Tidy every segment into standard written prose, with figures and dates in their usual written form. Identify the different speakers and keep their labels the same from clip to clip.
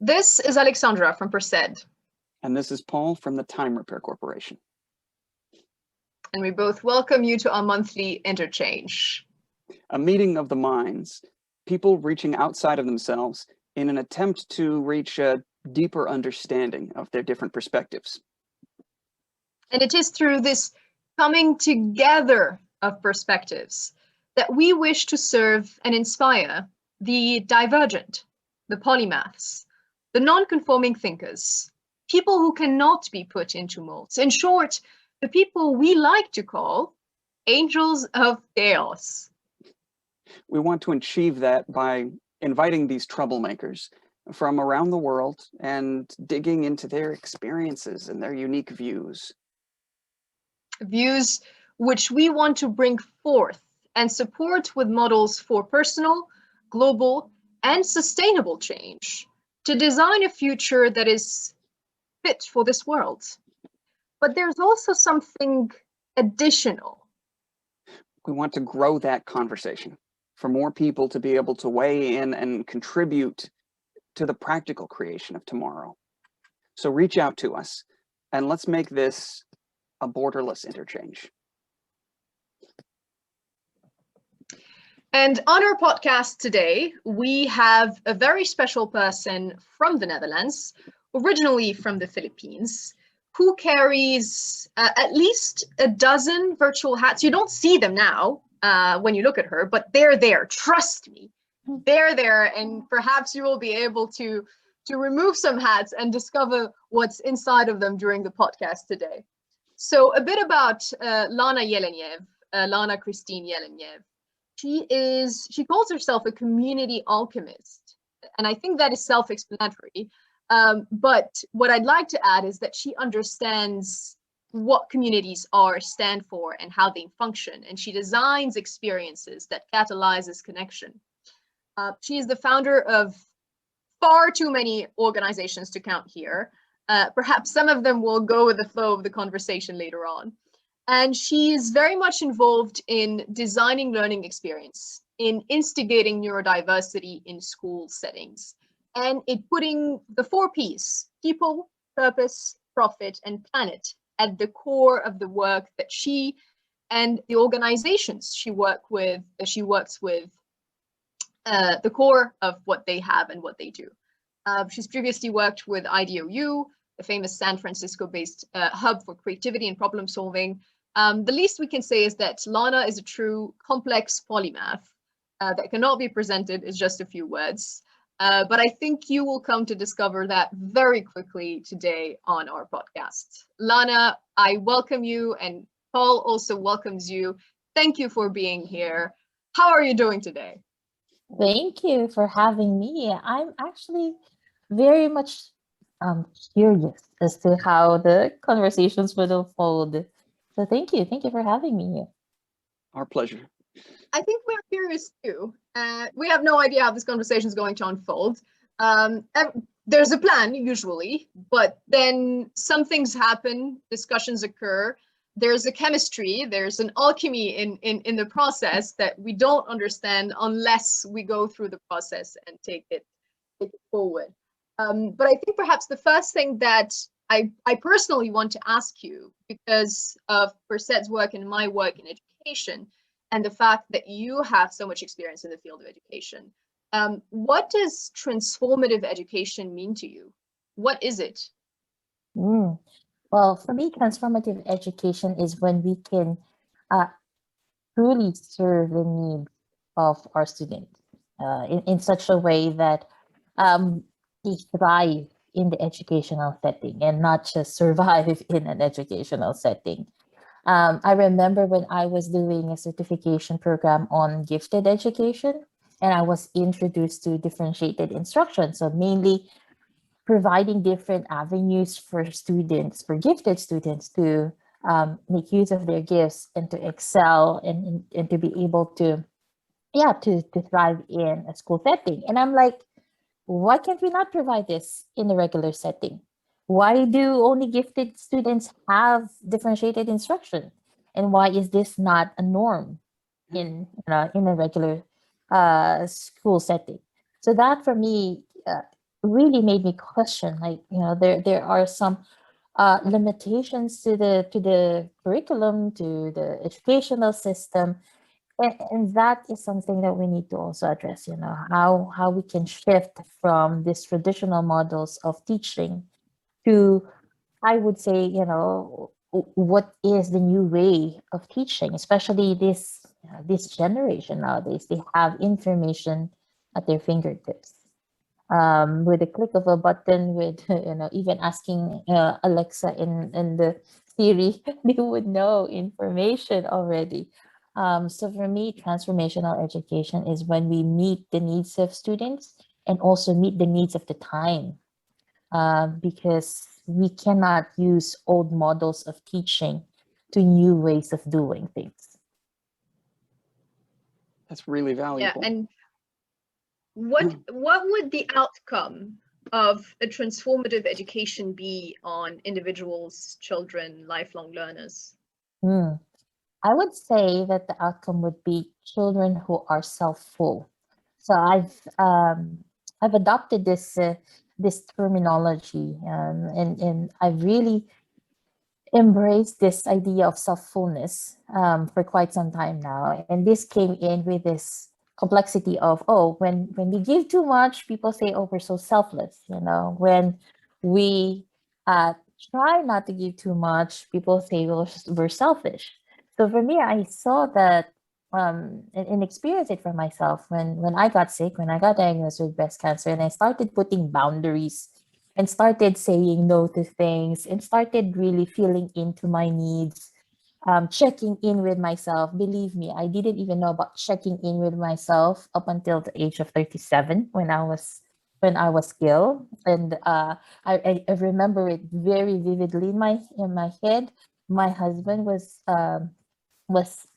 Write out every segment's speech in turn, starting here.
Speaker 1: This is Alexandra from Per.Ed.
Speaker 2: And this is Paul from the Time Repair Corporation.
Speaker 1: And we both welcome you to our monthly interchange.
Speaker 2: A meeting of the minds, people reaching outside of themselves in an attempt to reach a deeper understanding of their different perspectives.
Speaker 1: And it is through this coming together of perspectives that we wish to serve and inspire the divergent, the polymaths, the non-conforming thinkers, people who cannot be put into molds. In short, the people we like to call angels of chaos.
Speaker 2: We want to achieve that by inviting these troublemakers from around the world and digging into their experiences and their unique views.
Speaker 1: Views which we want to bring forth and support with models for personal, global, and sustainable change to design a future that is fit for this world. But there's also something additional.
Speaker 2: We want to grow that conversation for more people to be able to weigh in and contribute to the practical creation of tomorrow. So reach out to us and let's make this a borderless interchange.
Speaker 1: And on our podcast today, we have a very special person from the Netherlands, originally from the Philippines, who carries at least a dozen virtual hats. You don't see them now when you look at her, but they're there. Trust me, they're there. And perhaps you will be able to remove some hats and discover what's inside of them during the podcast today. So a bit about Lana Jelenjev, Lana Kristine Jelenjev. She calls herself a community alchemist. And I think that is self-explanatory. But what I'd like to add is that she understands what communities stand for and how they function. And she designs experiences that catalyzes connection. She is the founder of far too many organizations to count here. Perhaps some of them will go with the flow of the conversation later on. And she's very much involved in designing learning experience, in instigating neurodiversity in school settings, and in putting the 4 Ps, people, purpose, profit, and planet, at the core of the work that she and the organizations she works with, the core of what they have and what they do. She's previously worked with IDOU, the famous San Francisco-based hub for creativity and problem solving. The least we can say is that Lana is a true complex polymath that cannot be presented as just a few words. But I think you will come to discover that very quickly today on our podcast. Lana, I welcome you, and Paul also welcomes you. Thank you for being here. How are you doing today?
Speaker 3: Thank you for having me. I'm actually very much curious as to how the conversations would unfold. So thank you for having me here.
Speaker 2: Our pleasure.
Speaker 1: I think we're curious too. We have no idea how this conversation is going to unfold. There's a plan usually, but then some things happen, discussions occur. There's a chemistry, there's an alchemy in the process that we don't understand unless we go through the process and take it forward. But I think perhaps the first thing that I personally want to ask you, because of Per.Ed's work and my work in education, and the fact that you have so much experience in the field of education, what does transformative education mean to you? What is it?
Speaker 3: Well, for me, transformative education is when we can truly serve the needs of our students in such a way that they thrive in the educational setting and not just survive in an educational setting. I remember when I was doing a certification program on gifted education, and I was introduced to differentiated instruction. So mainly providing different avenues for students, for gifted students, to make use of their gifts and to excel and to be able to thrive in a school setting. And I'm like, why can't we not provide this in a regular setting? Why do only gifted students have differentiated instruction? And why is this not a norm in a regular school setting? So that for me really made me question, like, there are some limitations to the curriculum, to the educational system, and that is something that we need to also address. How we can shift from these traditional models of teaching to, I would say, what is the new way of teaching, especially this generation nowadays. They have information at their fingertips, with a click of a button, with even asking Alexa in the Siri, they would know information already. So for me, transformational education is when we meet the needs of students and also meet the needs of the time, because we cannot use old models of teaching to new ways of doing things.
Speaker 2: That's really
Speaker 1: Yeah,
Speaker 2: valuable.
Speaker 1: and what would the outcome of a transformative education be on individuals, children, lifelong learners?
Speaker 3: I would say that the outcome would be children who are self-full. So I've adopted this terminology, and I've really embraced this idea of self-fullness for quite some time now. And this came in with this complexity of, oh, when we give too much, people say, oh, we're so selfless. When we try not to give too much, people say, well, we're selfish. So for me, I saw that, and experienced it for myself when I got sick, when I got diagnosed with breast cancer, and I started putting boundaries and started saying no to things and started really feeling into my needs, checking in with myself. Believe me, I didn't even know about checking in with myself up until the age of 37, when I was ill. And I remember it very vividly in my head. My husband was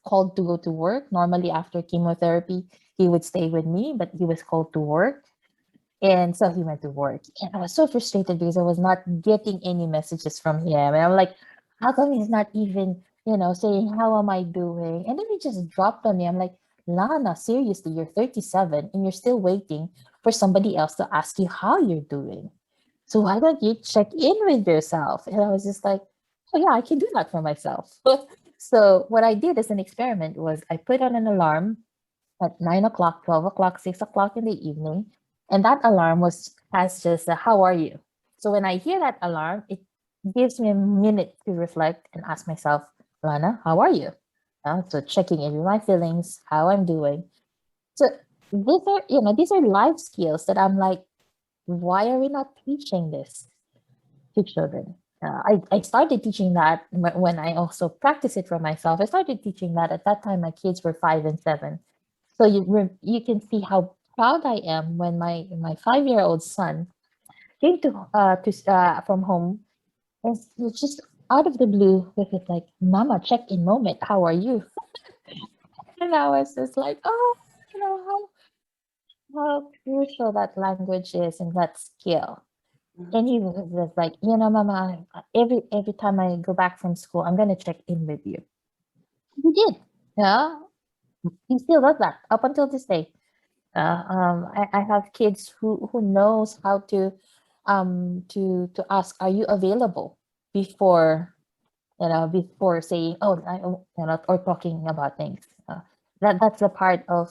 Speaker 3: called to go to work. Normally after chemotherapy, he would stay with me, but he was called to work. And so he went to work. And I was so frustrated because I was not getting any messages from him. And I'm like, how come he's not even, saying, how am I doing? And then he just dropped on me. I'm like, Lana, seriously, you're 37 and you're still waiting for somebody else to ask you how you're doing. So why don't you check in with yourself? And I was just like, oh yeah, I can do that for myself. So what I did as an experiment was I put on an alarm at 9 o'clock, 12 o'clock, 6 o'clock in the evening. And that alarm has just a, how are you? So when I hear that alarm, it gives me a minute to reflect and ask myself, Lana, how are you? So checking in with my feelings, how I'm doing. So these are life skills that I'm like, why are we not teaching this to children? I started teaching that when I also practice it for myself. I started teaching that at that time my kids were 5 and 7. So you can see how proud I am when my 5-year-old son came from home, and it's just out of the blue with it like, "Mama, check-in moment. How are you?" And I was just like, oh, how crucial that language is and that skill. And he was like, Mama, every time I go back from school, I'm gonna check in with you. He did. Yeah, he still does that up until this day. I have kids who knows how to ask, are you available, before before saying, oh, or talking about things. That's a part of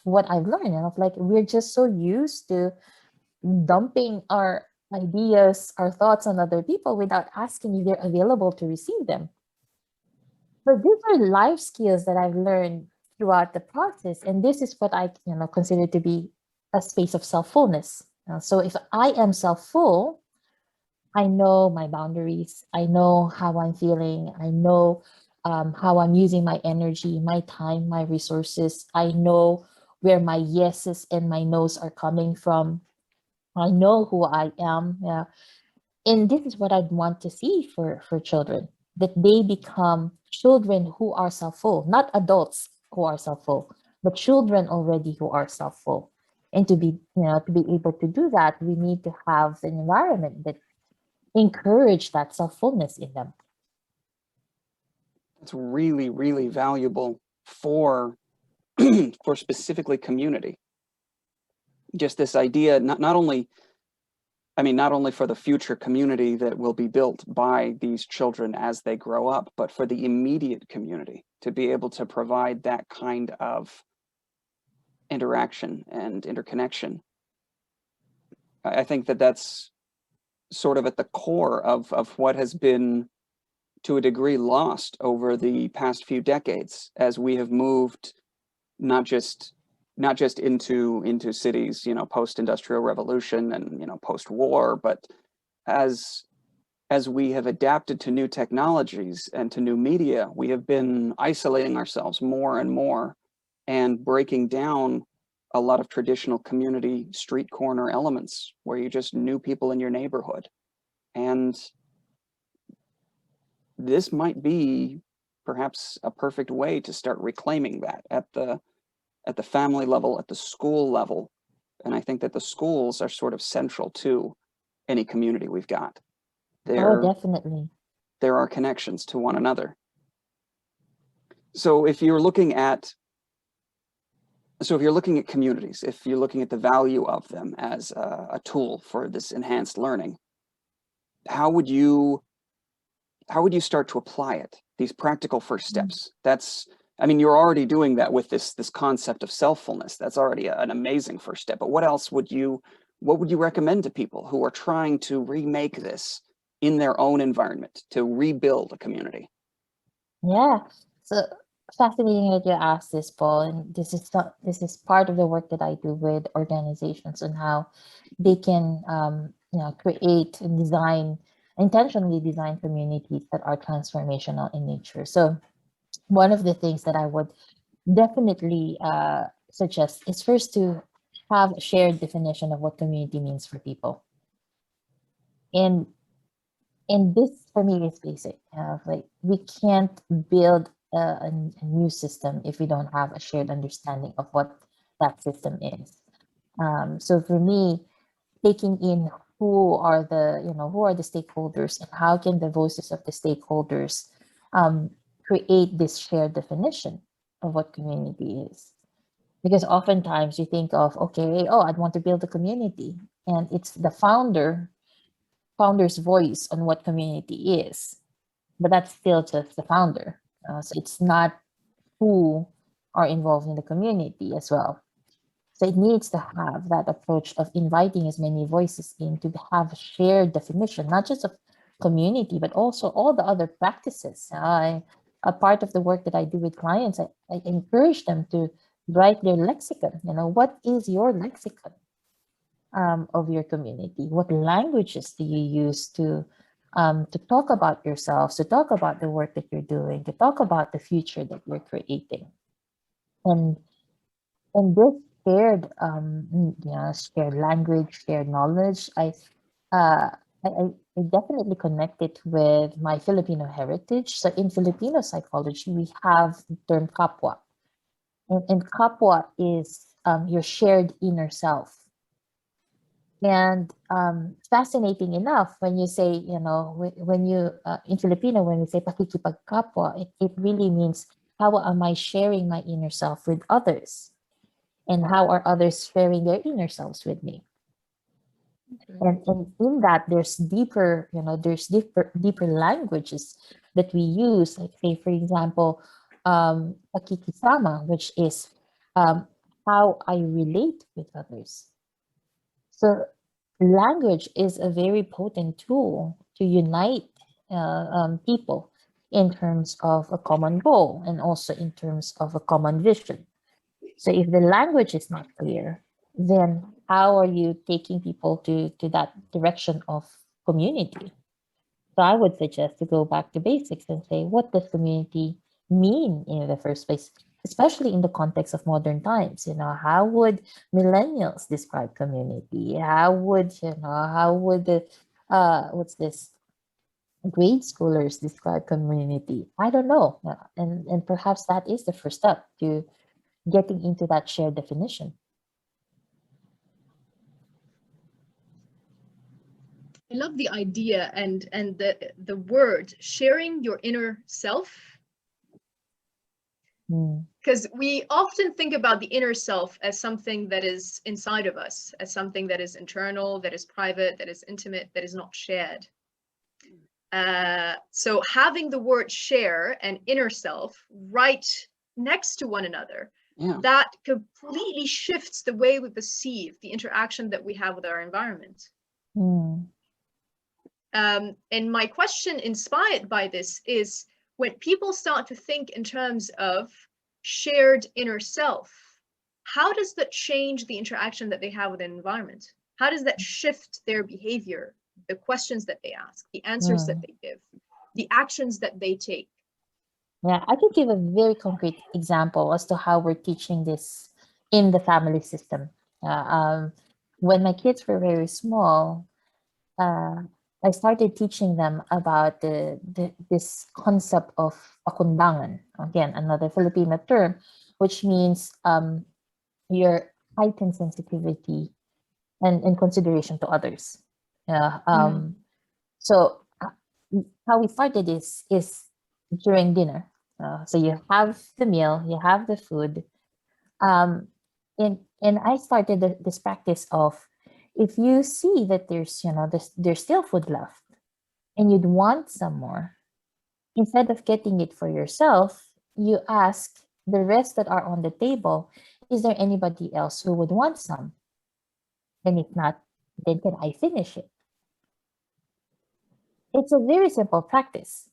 Speaker 3: what I've learned. And of like, we're just so used to dumping our ideas, our thoughts on other people without asking if they're available to receive them. But these are life skills that I've learned throughout the process. And this is what I consider to be a space of self-fullness. So if I am self-full, I know my boundaries. I know how I'm feeling. I know how I'm using my energy, my time, my resources. I know where my yeses and my nos are coming from. I know who I am. Yeah. And this is what I'd want to see for children, that they become children who are self-full, not adults who are self-full, but children already who are self-full. And to be able to do that, we need to have an environment that encourage that self-fullness in them.
Speaker 2: It's really, really valuable for for specifically community. Just this idea, not only I mean, not only for the future community that will be built by these children as they grow up, but for the immediate community to be able to provide that kind of interaction and interconnection. I think that that's sort of at the core of what has been, to a degree, lost over the past few decades as we have moved not just into cities, you know, post-industrial revolution and, you know, post-war, but as we have adapted to new technologies and to new media, we have been isolating ourselves more and more and breaking down a lot of traditional community street corner elements where you just knew people in your neighborhood. And this might be perhaps a perfect way to start reclaiming that at the family level, at the school level. And I think that the schools are sort of central to any community we've got.
Speaker 3: Oh, definitely.
Speaker 2: There are connections to one another. So if you're looking at communities, if you're looking at the value of them as a tool for this enhanced learning, how would you start to apply it? These practical first steps. I mean, you're already doing that with this concept of selffullness. That's already an amazing first step. But what else would you recommend to people who are trying to remake this in their own environment, to rebuild a community?
Speaker 3: Yeah. So fascinating that you asked this, Paul. And this is part of the work that I do with organizations and how they can create and intentionally design communities that are transformational in nature. So one of the things that I would definitely suggest is first to have a shared definition of what community means for people. And this for me is basic. Like, we can't build a new system if we don't have a shared understanding of what that system is. So for me, taking in who are the stakeholders and how can the voices of the stakeholders create this shared definition of what community is. Because oftentimes you think of, okay, I'd want to build a community, and it's the founder's voice on what community is, but that's still just the founder. So it's not who are involved in the community as well. So it needs to have that approach of inviting as many voices in to have a shared definition, not just of community, but also all the other practices. A part of the work that I do with clients, I encourage them to write their lexicon. What is your lexicon of your community? What languages do you use to talk about yourselves, to talk about the work that you're doing, to talk about the future that you're creating? And this shared shared language, shared knowledge, I definitely connect it with my Filipino heritage. So in Filipino psychology, we have the term kapwa. And kapwa is your shared inner self. And fascinating enough, when you say, when you, in Filipino, when we say pakikipagkapwa, it really means, how am I sharing my inner self with others? And how are others sharing their inner selves with me? And in that, there's deeper languages that we use. Like, say, for example, pakikisama, which is how I relate with others. So language is a very potent tool to unite people in terms of a common goal and also in terms of a common vision. So if the language is not clear, then how are you taking people to that direction of community? So I would suggest to go back to basics and say, what does community mean in the first place, especially in the context of modern times? How would millennials describe community? How would the grade schoolers describe community? I don't know. And perhaps that is the first step to getting into that shared definition.
Speaker 1: I love the idea and the word sharing your inner self. because we often think about the inner self as something that is inside of us, as something that is internal, that is private, that is intimate, that is not shared. So having the word share and inner self right next to one another, that completely shifts the way we perceive the interaction that we have with our environment. And my question inspired by this is, when people start to think in terms of shared inner self, how does that change the interaction that they have with an environment? How does that shift their behavior, the questions that they ask, the answers that they give, the actions that they take?
Speaker 3: Yeah, I can give a very concrete example as to how we're teaching this in the family system. When my kids were very small, I started teaching them about this concept of pakundangan. Again, another Filipino term, which means your heightened sensitivity and consideration to others. So how we started is during dinner. So you have the meal, you have the food, and I started this practice of, if you see that there's there's still food left and you'd want some more, instead of getting it for yourself, you ask the rest that are on the table, is there anybody else who would want some? And if not, then can I finish it? It's a very simple practice,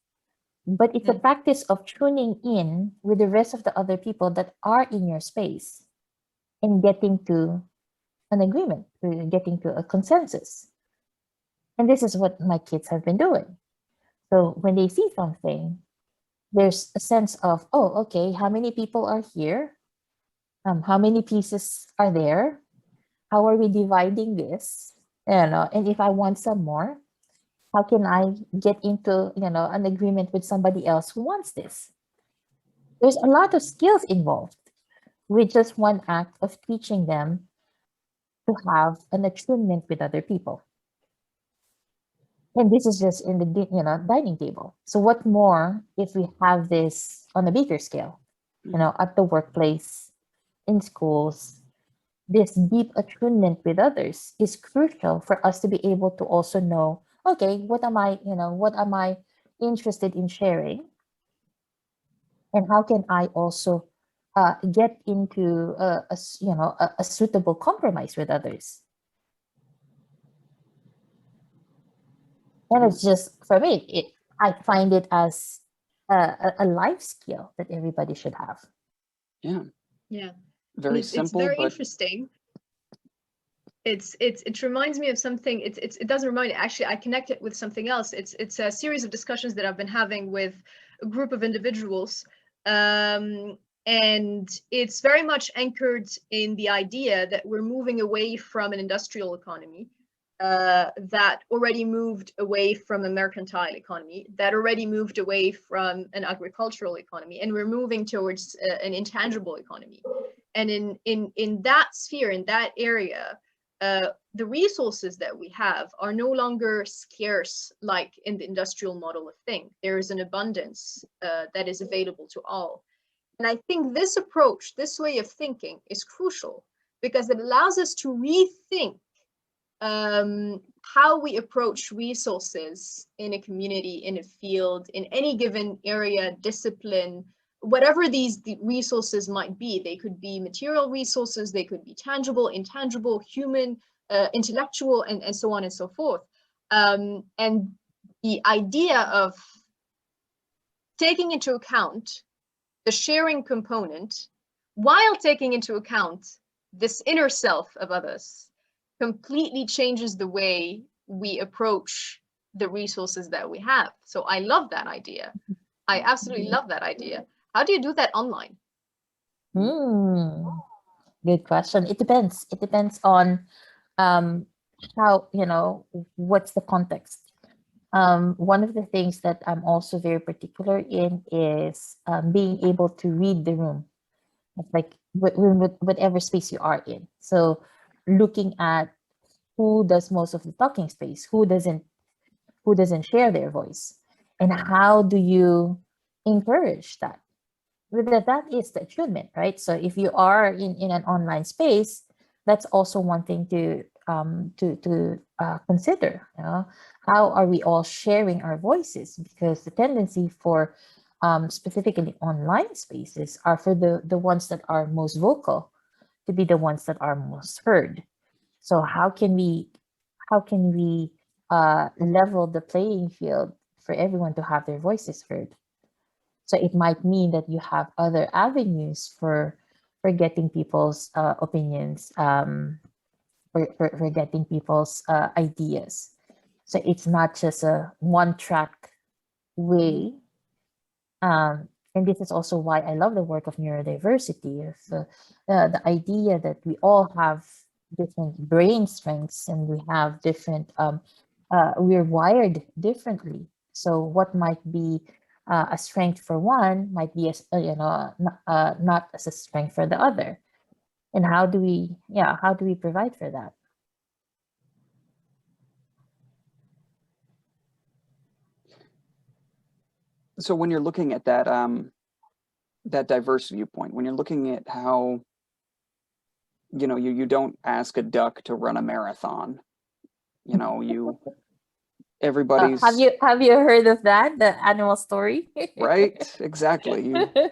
Speaker 3: but it's a practice of tuning in with the rest of the other people that are in your space and getting to an agreement, getting to a consensus. And this is what my kids have been doing. So when they see something, there's a sense of, oh, okay, how many people are here? How many pieces are there? How are we dividing this? And if I want some more, how can I get into, an agreement with somebody else who wants this? There's a lot of skills involved with just one act of teaching them to have an attunement with other people. And this is just in the dining table. So what more if we have this on a bigger scale, at the workplace, in schools? This deep attunement with others is crucial for us to be able to also know, okay, what am I interested in sharing? And how can I also get into a suitable compromise with others? And it's just, for me, I find it as a life skill that everybody should have.
Speaker 1: Yeah.
Speaker 2: Very simple,
Speaker 1: it's very
Speaker 2: but
Speaker 1: interesting. It reminds me of something. It doesn't remind me. Actually, I connect it with something else. It's a series of discussions that I've been having with a group of individuals, and it's very much anchored in the idea that we're moving away from an industrial economy that already moved away from a mercantile economy, that already moved away from an agricultural economy, and we're moving towards an intangible economy. And in that sphere, in that area, the resources that we have are no longer scarce like in the industrial model of thing. There is an abundance that is available to all. And I think this approach, this way of thinking, is crucial because it allows us to rethink how we approach resources in a community, in a field, in any given area, discipline, whatever the resources might be. They could be material resources, they could be tangible, intangible, human, intellectual, and so on and so forth. And the idea of taking into account the sharing component while taking into account this inner self of others completely changes the way we approach the resources that we have. So I love that idea. I absolutely love that idea. How do you do that online?
Speaker 3: Good question. It depends. It depends on how, what's the context. One of the things that I'm also very particular in is being able to read the room. It's like whatever space you are in. So looking at who does most of the talking space, who doesn't share their voice, and how do you encourage that? that is the attunement, right? So if you are in an online space, that's also one thing to consider. You know, how are we all sharing our voices? Because the tendency for specifically online spaces are for the ones that are most vocal to be the ones that are most heard. So how can we level the playing field for everyone to have their voices heard? So it might mean that you have other avenues for getting people's opinions, for getting people's ideas. So it's not just a one track way. And this is also why I love the work of neurodiversity, of the idea that we all have different brain strengths and we have different, we're wired differently. So what might be a strength for one might be, not as a strength for the other. And how do we provide for that?
Speaker 2: So when you're looking at that, that diverse viewpoint, when you're looking at how, you don't ask a duck to run a marathon, everybody's
Speaker 3: Have you heard of that, the animal story?
Speaker 2: right, exactly.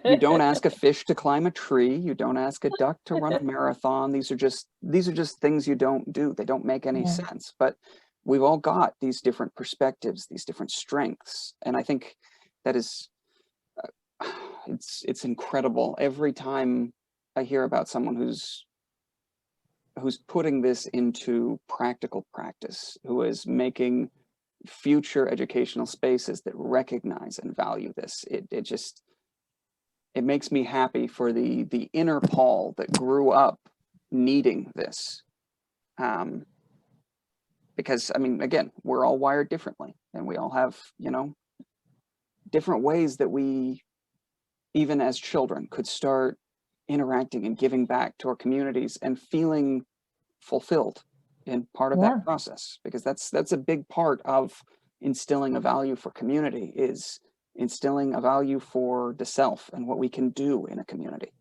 Speaker 2: You don't ask a fish to climb a tree, you don't ask a duck to run a marathon. These are just things you don't do. They don't make any sense. But we've all got these different perspectives, these different strengths, and I think that is it's incredible every time I hear about someone who's putting this into practical practice, who is making future educational spaces that recognize and value this. It makes me happy for the inner Paul that grew up needing this. Because I mean, again, we're all wired differently, and we all have, different ways that we, even as children, could start interacting and giving back to our communities and feeling fulfilled in part of that process, because that's a big part of instilling a value for community, is instilling a value for the self and what we can do in a community.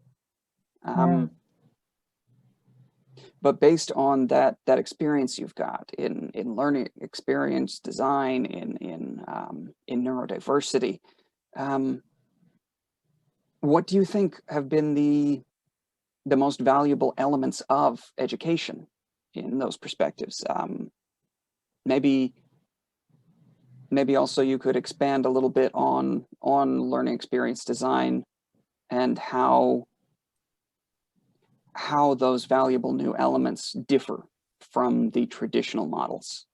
Speaker 2: But based on that experience you've got in learning experience design, in neurodiversity, what do you think have been the most valuable elements of education in those perspectives? Maybe also you could expand a little bit on learning experience design and how those valuable new elements differ from the traditional models.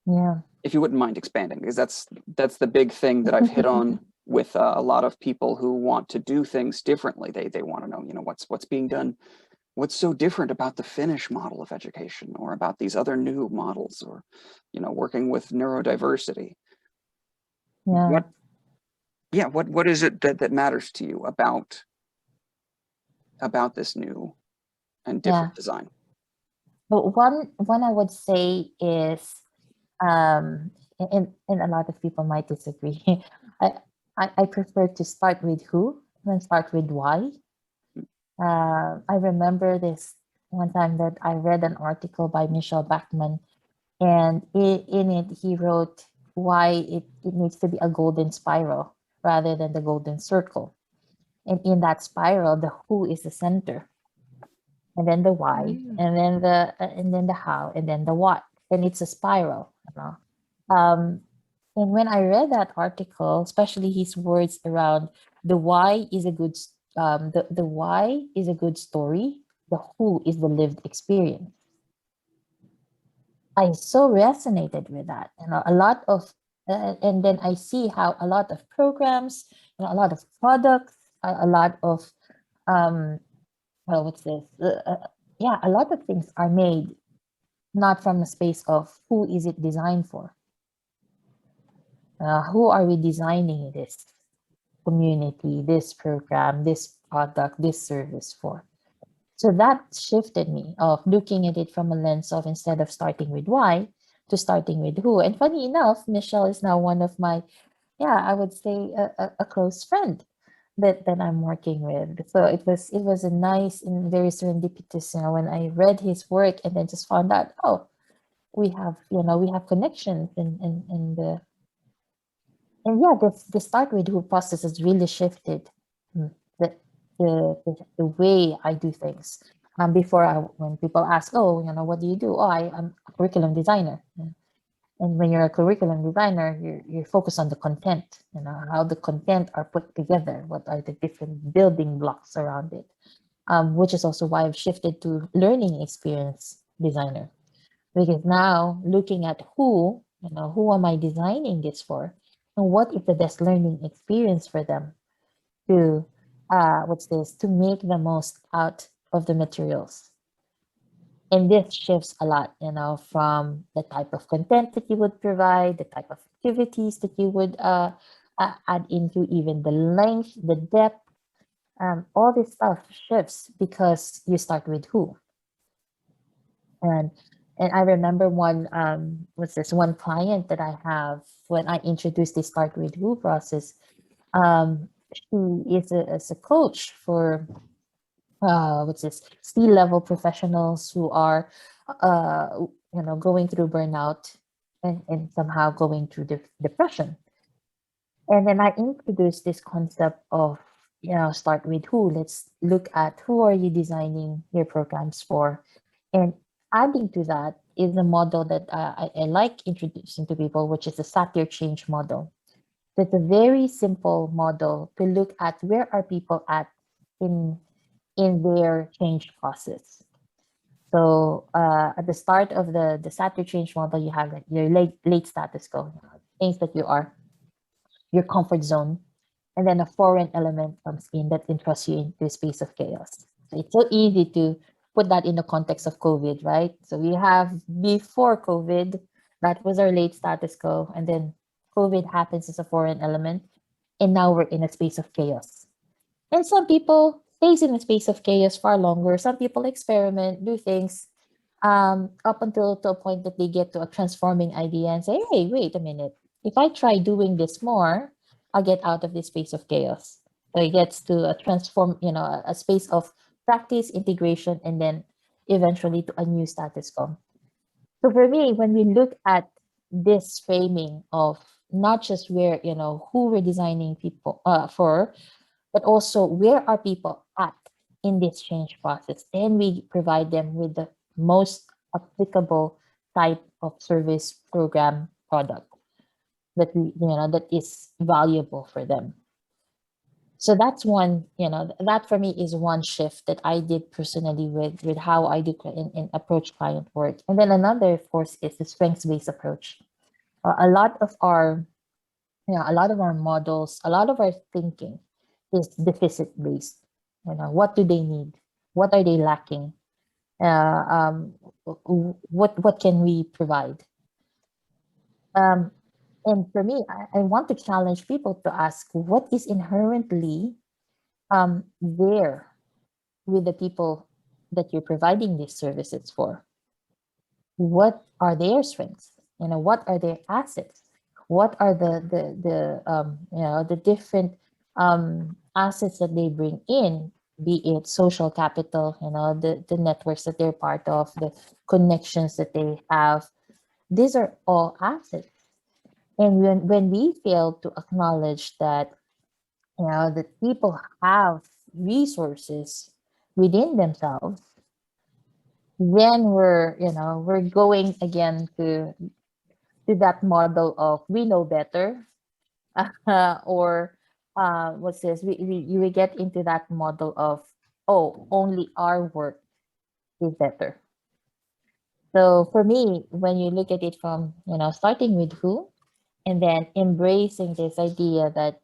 Speaker 3: Yeah.
Speaker 2: If you wouldn't mind expanding, because that's the big thing that I've hit on with a lot of people who want to do things differently. They want to know, what's being done, what's so different about the Finnish model of education, or about these other new models, or working with neurodiversity. What is it that matters to you about this new and different design?
Speaker 3: But one I would say is, and a lot of people might disagree. I prefer to start with who than start with why. I remember this one time that I read an article by Michelle Bachman, and in it he wrote why it needs to be a golden spiral rather than the golden circle. And in that spiral, the who is the center, and then the why, and then the how, and then the what. And it's a spiral. And when I read that article, especially his words around the why is a good the why is a good story, the who is the lived experience. I so resonated with that, a lot of, and then I see how a lot of programs, a lot of products, a lot of, well, what's this? A lot of things are made not from a space of who is it designed for. Who are we designing this community, this program, this product, this service for? So that shifted me of looking at it from a lens of, instead of starting with why, to starting with who. And funny enough, Michelle is now one of my, I would say a close friend. that I'm working with. So it was a nice and very serendipitous, when I read his work and then just found out, oh, we have connections and yeah, the start with who process has really shifted the, the way I do things. Before when people ask, oh, what do you do? Oh, I'm a curriculum designer. And when you're a curriculum designer, you're focused on the content, how the content are put together, what are the different building blocks around it, which is also why I've shifted to learning experience designer. Because now looking at who am I designing this for? And what is the best learning experience for them to, to make the most out of the materials. And this shifts a lot, from the type of content that you would provide, the type of activities that you would add into, even the length, the depth, all this stuff shifts because you start with who. And I remember one client that I have when I introduced the start with who process. She is a coach for C-level professionals who are going through burnout and somehow going through depression. And then I introduced this concept of start with who. Let's look at who are you designing your programs for, and adding to that is a model that I like introducing to people, which is the Satyr change model. That's a very simple model to look at where are people at in their change process. So at the start of the Satyr change model, you have like your late status quo, things that you are, your comfort zone, and then a foreign element comes in that entrusts you into a space of chaos. So it's so easy to put that in the context of COVID, right? So we have before COVID, that was our late status quo, and then COVID happens as a foreign element, and now we're in a space of chaos. And some people stays in a space of chaos far longer. Some people experiment, do things up until to a point that they get to a transforming idea and say, hey, wait a minute. If I try doing this more, I'll get out of this space of chaos. So it gets to a transform, a space of practice, integration, and then eventually to a new status quo. So for me, when we look at this framing of not just where, who we're designing people for, but also where are people at in this change process, then we provide them with the most applicable type of service, program, product that is valuable for them. So that's one, that for me is one shift that I did personally with how I do in approach client work. And then another, of course, is the strengths-based approach. A lot of our models, a lot of our thinking is deficit-based. What do they need? What are they lacking? What can we provide? And for me, I want to challenge people to ask what is inherently there with the people that you're providing these services for. What are their strengths? What are their assets? What are the different assets that they bring in, be it social capital, the networks that they're part of, the connections that they have. These are all assets. And when we fail to acknowledge that, that people have resources within themselves, then we're going again to that model of we know better, or what's this? We get into that model of, oh, only our work is better. So for me, when you look at it from starting with who, and then embracing this idea that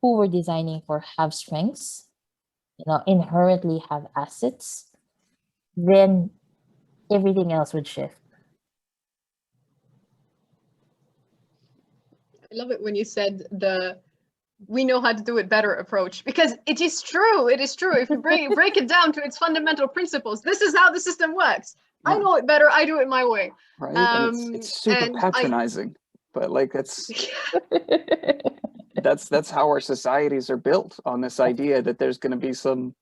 Speaker 3: who we're designing for have strengths, inherently have assets, then everything else would shift.
Speaker 1: I love it when you said we know how to do it better approach, because it is true. It is true. If you break it down to its fundamental principles, this is how the system works. Yeah. I know it better. I do it my way.
Speaker 2: Right. And it's super patronizing. but like that's how our societies are built, on this idea that there's going to be some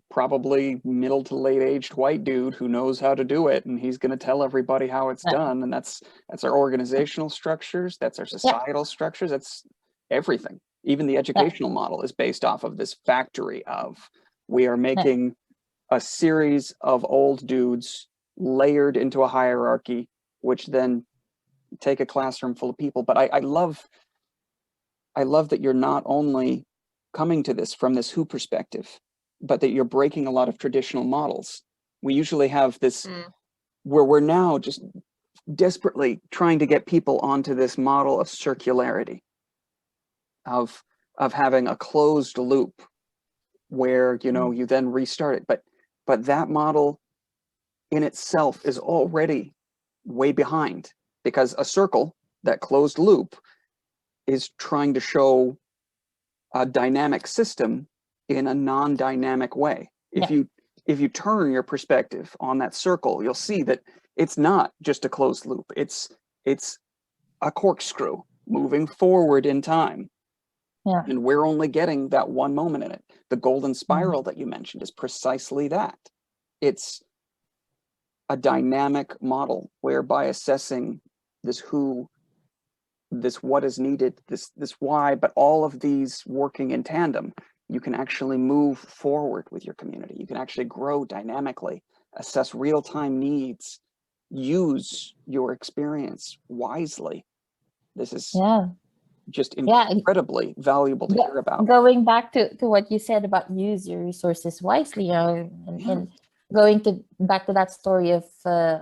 Speaker 2: probably middle to late aged white dude who knows how to do it, and he's going to tell everybody how it's done. And that's our organizational structures, that's our societal structures, that's everything. Even the educational model is based off of this factory of, we are making a series of old dudes layered into a hierarchy, which then take a classroom full of people. But I love that you're not only coming to this from this who perspective, but that you're breaking a lot of traditional models. We usually have this where we're now just desperately trying to get people onto this model of circularity, of having a closed loop where, you know, you then restart it. But that model in itself is already way behind, because a circle, that closed loop, is trying to show a dynamic system in a non-dynamic way. If you turn your perspective on that circle, you'll see that it's not just a closed loop. It's a corkscrew moving forward in time.
Speaker 3: Yeah.
Speaker 2: And we're only getting that one moment in it. The golden spiral that you mentioned is precisely that. It's a dynamic model where, by assessing this who, this what is needed, this why, but all of these working in tandem, you can actually move forward with your community. You can actually grow dynamically, assess real-time needs, use your experience wisely. This is just incredibly valuable to hear about.
Speaker 3: Going back to what you said about use your resources wisely, you know, and going back to that story of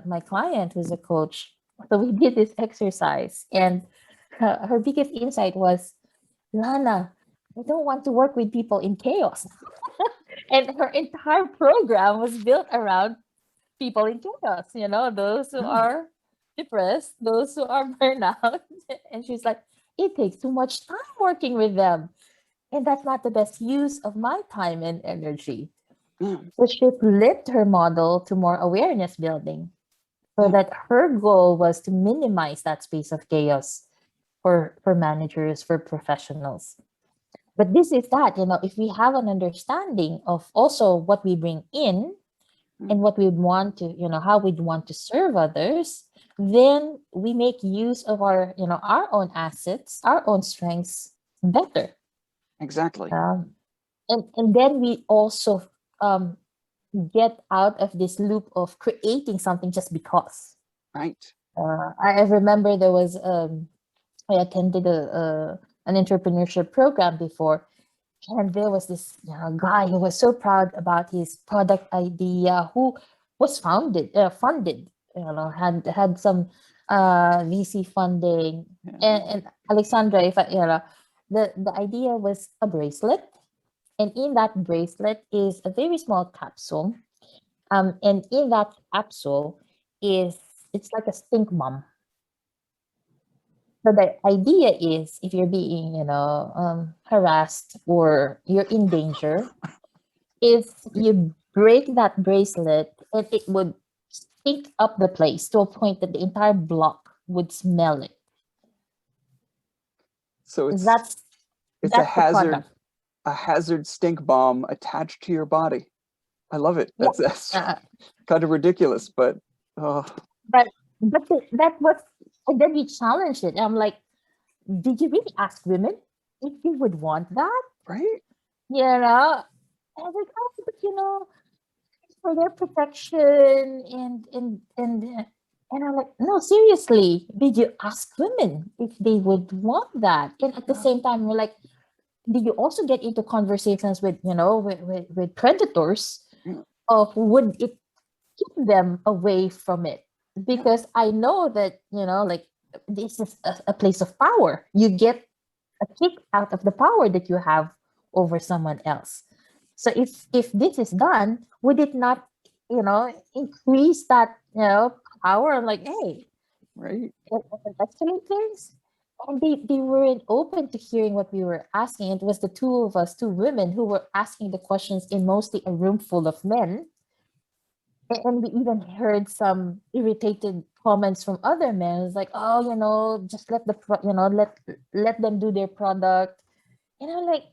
Speaker 3: my client who's a coach. So we did this exercise, and her biggest insight was, Lana, I don't want to work with people in chaos. And her entire program was built around people in chaos, you know, those who are depressed, those who are burnout. And she's like, it takes too much time working with them. And that's not the best use of my time and energy. So she flipped her model to more awareness building, so that her goal was to minimize that space of chaos for managers, for professionals. But this is that, you know, if we have an understanding of also what we bring in and what we want to, you know, how we'd want to serve others, then we make use of our, you know, our own assets, our own strengths better.
Speaker 2: Exactly.
Speaker 3: And then we also get out of this loop of creating something just because.
Speaker 2: Right.
Speaker 3: I remember there was I attended an entrepreneurship program before, and there was this guy who was so proud about his product idea, who was funded, you know, had some VC funding, and Alexandra, if I, you know, the idea was a bracelet, and in that bracelet is a very small capsule, and in that capsule it's like a stink bomb. So the idea is, if you're being, you know, harassed or you're in danger, if you break that bracelet, and it would stink up the place to a point that the entire block would smell it.
Speaker 2: So it's
Speaker 3: that's
Speaker 2: a hazard stink bomb attached to your body. I love it. That's kind of ridiculous, but
Speaker 3: that was, and then we challenged it. And I'm like, did you really ask women if they would want that?
Speaker 2: Right.
Speaker 3: You know, and I was like, oh, but you know, for their protection and I'm like, no, seriously, did you ask women if they would want that? And at the same time, we're like, did you also get into conversations with, you know, with predators of would it keep them away from it? Because I know that, you know, like, this is a place of power. You get a kick out of the power that you have over someone else. So if this is done, would it not, you know, increase that, you know, power? I'm like, hey,
Speaker 2: right,
Speaker 3: escalate things. And they weren't open to hearing what we were asking. It was the two of us, two women, who were asking the questions in mostly a room full of men. And we even heard some irritated comments from other men. It's like, oh, just let let them do their product. Like,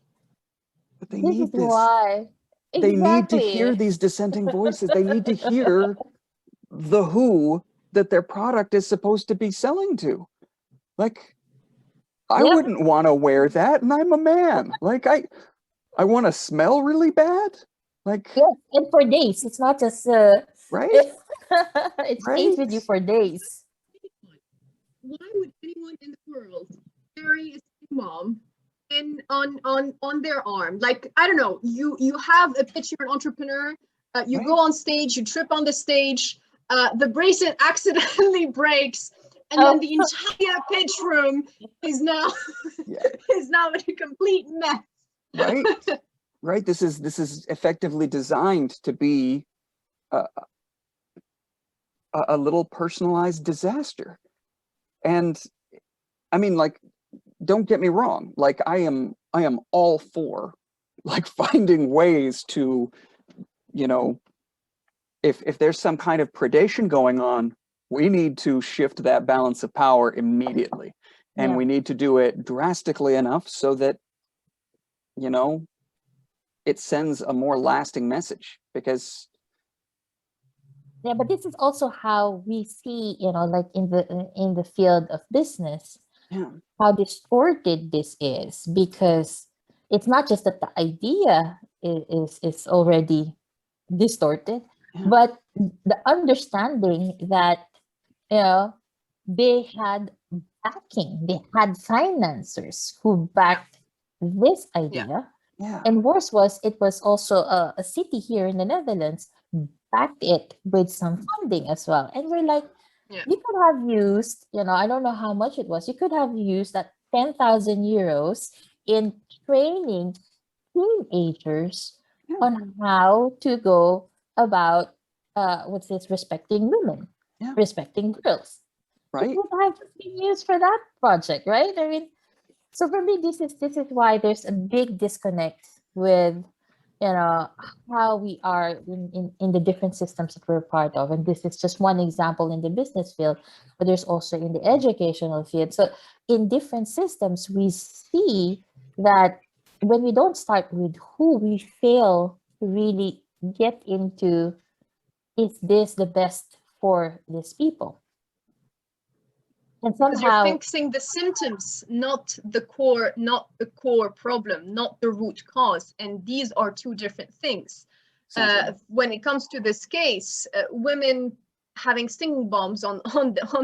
Speaker 2: But they
Speaker 3: this is
Speaker 2: need this.
Speaker 3: why.
Speaker 2: They need to hear
Speaker 3: Exactly.
Speaker 2: these dissenting voices. They need to hear the who that their product is supposed to be selling to. Like, I
Speaker 3: Yep.
Speaker 2: wouldn't want to wear that, and I'm a man. Like, I want to smell really bad. Like,
Speaker 3: Yeah, and for days. It's not just
Speaker 2: right,
Speaker 3: it stays with you
Speaker 2: right.
Speaker 3: for days.
Speaker 1: Why would anyone in the world carry a single mom in on their arm? Like, I don't know, you have a pitch, you're an entrepreneur, you
Speaker 2: Right.
Speaker 1: go on stage, you trip on the stage, the bracelet accidentally breaks, and then
Speaker 3: Oh,
Speaker 1: the entire pitch room is now
Speaker 2: Yeah.
Speaker 1: is now in a complete mess.
Speaker 2: Right, right. This is effectively designed to be a little personalized disaster. And I mean, like, don't get me wrong. Like, I am all for like finding ways to, if there's some kind of predation going on, we need to shift that balance of power immediately. And
Speaker 3: yeah.
Speaker 2: we need to do it drastically enough so that, it sends a more lasting message. Because
Speaker 3: Yeah, but this is also how we see, like in the field of business,
Speaker 2: yeah,
Speaker 3: how distorted this is, because it's not just that the idea is already distorted,
Speaker 2: yeah,
Speaker 3: but the understanding that you know they had backing, they had financiers who backed this
Speaker 1: Yeah.
Speaker 3: idea.
Speaker 2: yeah,
Speaker 3: And worse was, it was also a city here in the Netherlands backed it with some funding as well. And we're like,
Speaker 1: Yeah.
Speaker 3: you could have used, I don't know how much it was, you could have used that 10,000 euros in training teenagers
Speaker 2: yeah,
Speaker 3: on how to go about what's this, respecting women,
Speaker 2: yeah,
Speaker 3: respecting girls. It
Speaker 2: right,
Speaker 3: would have been used for that project, right? I mean, so for me, this is why there's a big disconnect with how we are in the different systems that we're part of. And this is just one example in the business field, but there's also in the educational field. So in different systems, we see that when we don't start with who, we fail to really get into, is this the best for these people? And
Speaker 1: Because you're
Speaker 3: somehow,
Speaker 1: fixing the symptoms, not the core problem, not the root cause, and these are two different things. When it comes to this case, women having stinging bombs on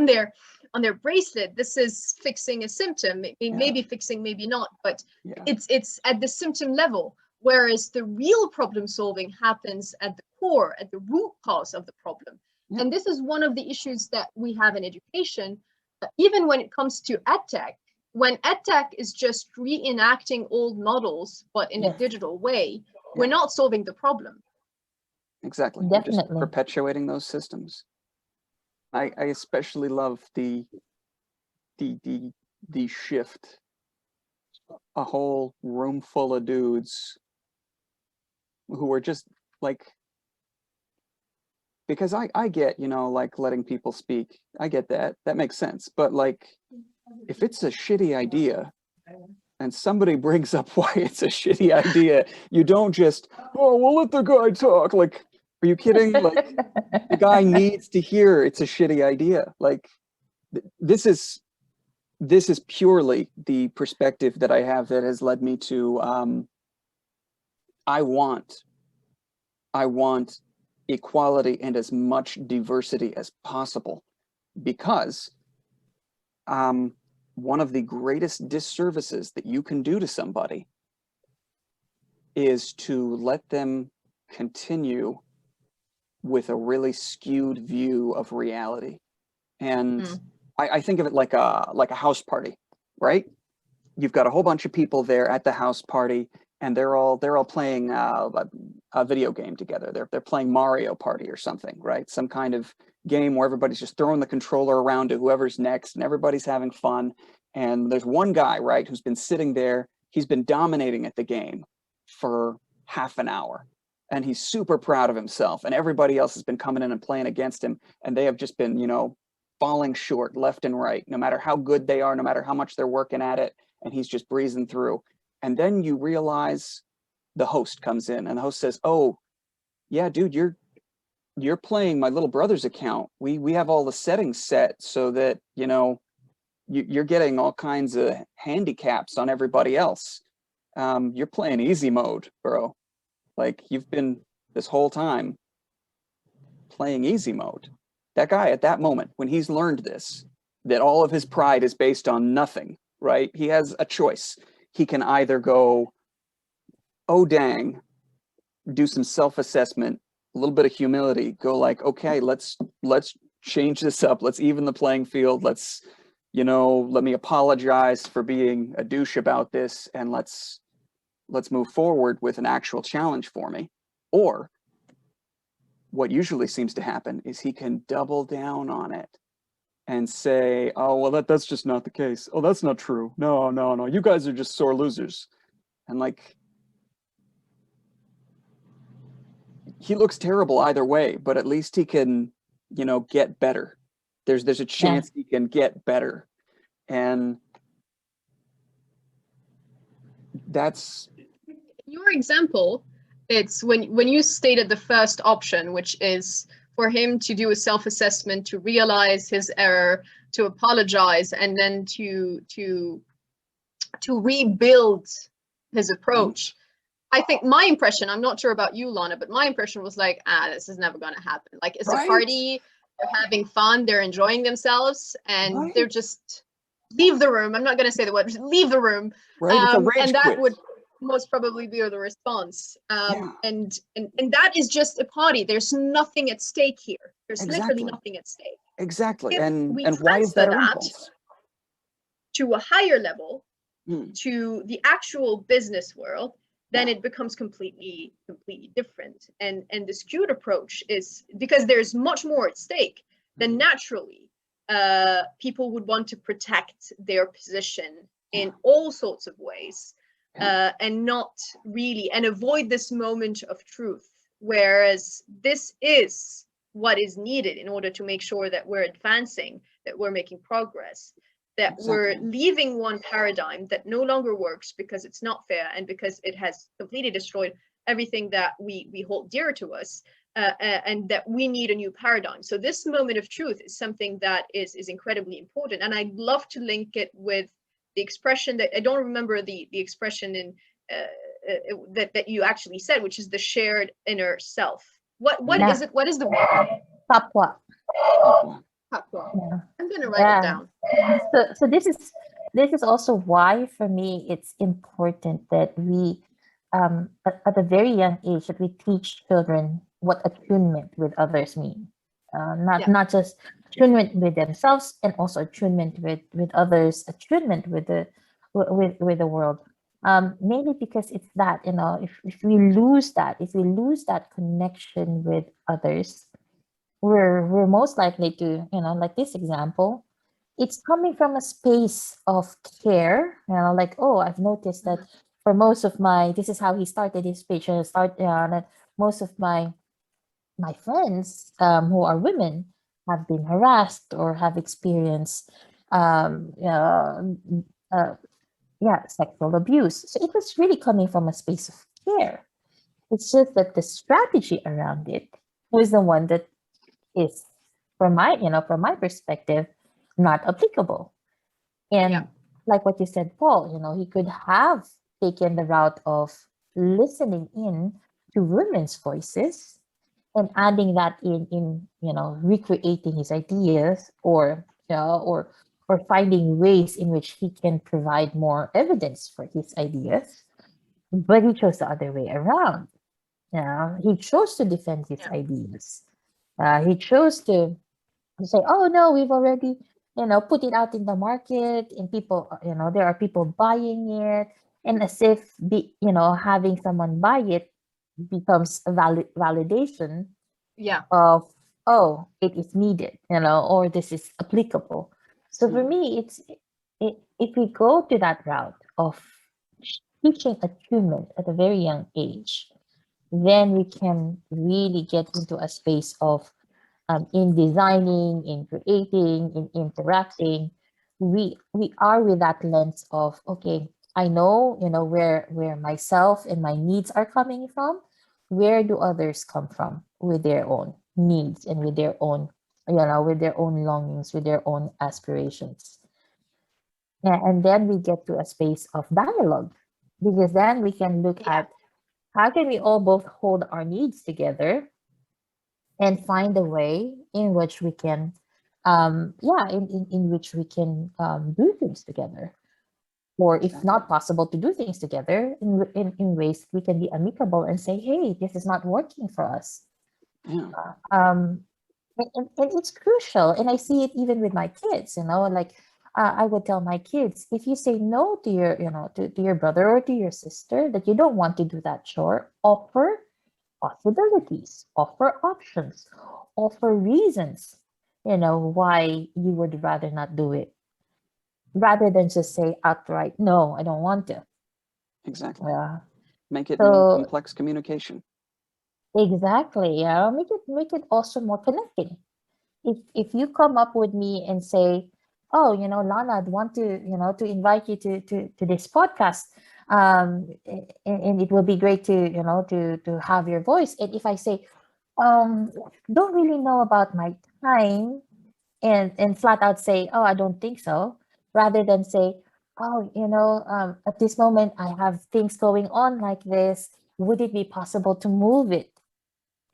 Speaker 1: their bracelet, this is fixing a symptom, maybe fixing, maybe not, but
Speaker 2: yeah,
Speaker 1: it's at the symptom level, whereas the real problem solving happens at the core, at the root cause of the problem.
Speaker 2: yeah,
Speaker 1: And this is one of the issues that we have in education. Even when it comes to edtech, when edtech is just reenacting old models, but in a
Speaker 3: yes,
Speaker 1: digital way, we're
Speaker 2: yeah,
Speaker 1: not solving the problem.
Speaker 2: exactly. We're just
Speaker 3: definitely.
Speaker 2: perpetuating those systems. I especially love the shift. A whole room full of dudes who are just like, because I get, like letting people speak. I get that. That makes sense. But like, if it's a shitty idea and somebody brings up why it's a shitty idea, you don't just, oh, well, let the guy talk. Like, are you kidding? Like, the guy needs to hear it's a shitty idea. Like, this is purely the perspective that I have that has led me to I want equality and as much diversity as possible, because one of the greatest disservices that you can do to somebody is to let them continue with a really skewed view of reality. And I think of it like a house party, right? You've got a whole bunch of people there at the house party, and they're all playing a video game together. They're playing Mario Party or something, right? Some kind of game where everybody's just throwing the controller around to whoever's next, and everybody's having fun. And there's one guy, right, who's been sitting there. He's been dominating at the game for half an hour, and he's super proud of himself. And everybody else has been coming in and playing against him, and they have just been, falling short left and right, no matter how good they are, no matter how much they're working at it, and he's just breezing through. And then you realize the host comes in and the host says, oh, yeah, dude, you're playing my little brother's account. We have all the settings set so that, you know, you're getting all kinds of handicaps on everybody else. You're playing easy mode, bro. Like, you've been this whole time playing easy mode. That guy at that moment, when he's learned this, that all of his pride is based on nothing, right? He has a choice. He can either go, oh, dang, do some self-assessment, a little bit of humility, go like, okay, let's change this up. Let's even the playing field. Let's, you know, let me apologize for being a douche about this, and let's move forward with an actual challenge for me. Or what usually seems to happen is he can double down on it and say, oh, well, that's just not the case. Oh, that's not true. No. You guys are just sore losers. And like, he looks terrible either way, but at least he can, you know, get better. There's a chance he can get better. And that's
Speaker 1: your example. It's when you stated the first option, which is for him to do a self-assessment, to realize his error, to apologize, and then to rebuild his approach. I think my impression, I'm not sure about you, Lana, but my impression was like, this is never going to happen. Like, it's a party, they're having fun, they're enjoying themselves, and they're just leave the room. I'm not going to say the word, just leave the room.
Speaker 2: It's a rage
Speaker 1: and that
Speaker 2: quit.
Speaker 1: would most probably be the response. And that is just a party. There's nothing at stake here. There's literally nothing at stake.
Speaker 2: Exactly.
Speaker 1: If
Speaker 2: And
Speaker 1: we
Speaker 2: why is that
Speaker 1: transfer
Speaker 2: impulse?
Speaker 1: To a higher level, to the actual business world, then it becomes completely different. And the skewed approach is, because there's much more at stake, then naturally people would want to protect their position in all sorts of ways, and not really, and avoid this moment of truth. Whereas this is what is needed in order to make sure that we're advancing, that we're making progress, that we're leaving one paradigm that no longer works because it's not fair and because it has completely destroyed everything that we hold dear to us, and that we need a new paradigm. So this moment of truth is something that is incredibly important. And I'd love to link it with the expression that I don't remember the expression in that you actually said, which is the shared inner self. What is it? What is the word?
Speaker 3: Papua.
Speaker 1: I'm gonna write it down.
Speaker 3: So this is also why, for me, it's important that we at a very young age, that we teach children what attunement with others mean. Not just attunement with themselves, and also attunement with others, attunement with the world. Mainly because it's that, you know, if we lose that connection with others, we're most likely to, you know, like this example, it's coming from a space of care, you know, like, oh, I've noticed that for most of this is how he started his speech, that most of my friends who are women have been harassed or have experienced sexual abuse. So it was really coming from a space of care. It's just that the strategy around it was the one that is, from my perspective, not applicable. And like what you said, Paul, you know, he could have taken the route of listening in to women's voices and adding that in you know, recreating his ideas, or or finding ways in which he can provide more evidence for his ideas. But he chose the other way around. He chose to defend his ideas. He chose to say, oh no, we've already, you know, put it out in the market, and people, you know, there are people buying it, and as if having someone buy it becomes a validation of, oh, it is needed, you know, or this is applicable. So for me, if we go to that route of teaching attunement at a very young age, then we can really get into a space of in designing, in creating, in interacting, we are with that lens of, okay, I know, where myself and my needs are coming from. Where do others come from with their own needs and with their own, with their own longings, with their own aspirations? Yeah, and then we get to a space of dialogue, because then we can look
Speaker 1: Yeah.
Speaker 3: at how can we all both hold our needs together and find a way in which we can, in which we can do things together. Or if
Speaker 2: Exactly.
Speaker 3: not possible to do things together, in ways we can be amicable and say, hey, this is not working for us.
Speaker 2: Yeah.
Speaker 3: And it's crucial. And I see it even with my kids, like I would tell my kids, if you say no to your, to your brother or to your sister, that you don't want to do that chore, offer possibilities, offer options, offer reasons, why you would rather not do it, rather than just say outright, no, I don't want to.
Speaker 2: Exactly.
Speaker 3: Yeah.
Speaker 2: Make it more
Speaker 3: So
Speaker 2: complex communication.
Speaker 3: exactly, make it also more connecting. If you come up with me and say, oh, Lana, I'd want to, to invite you to this podcast, and it will be great to, to have your voice. And if I say, don't really know about my time, and flat out say, oh, I don't think so, rather than say, oh, at this moment I have things going on like this, would it be possible to move it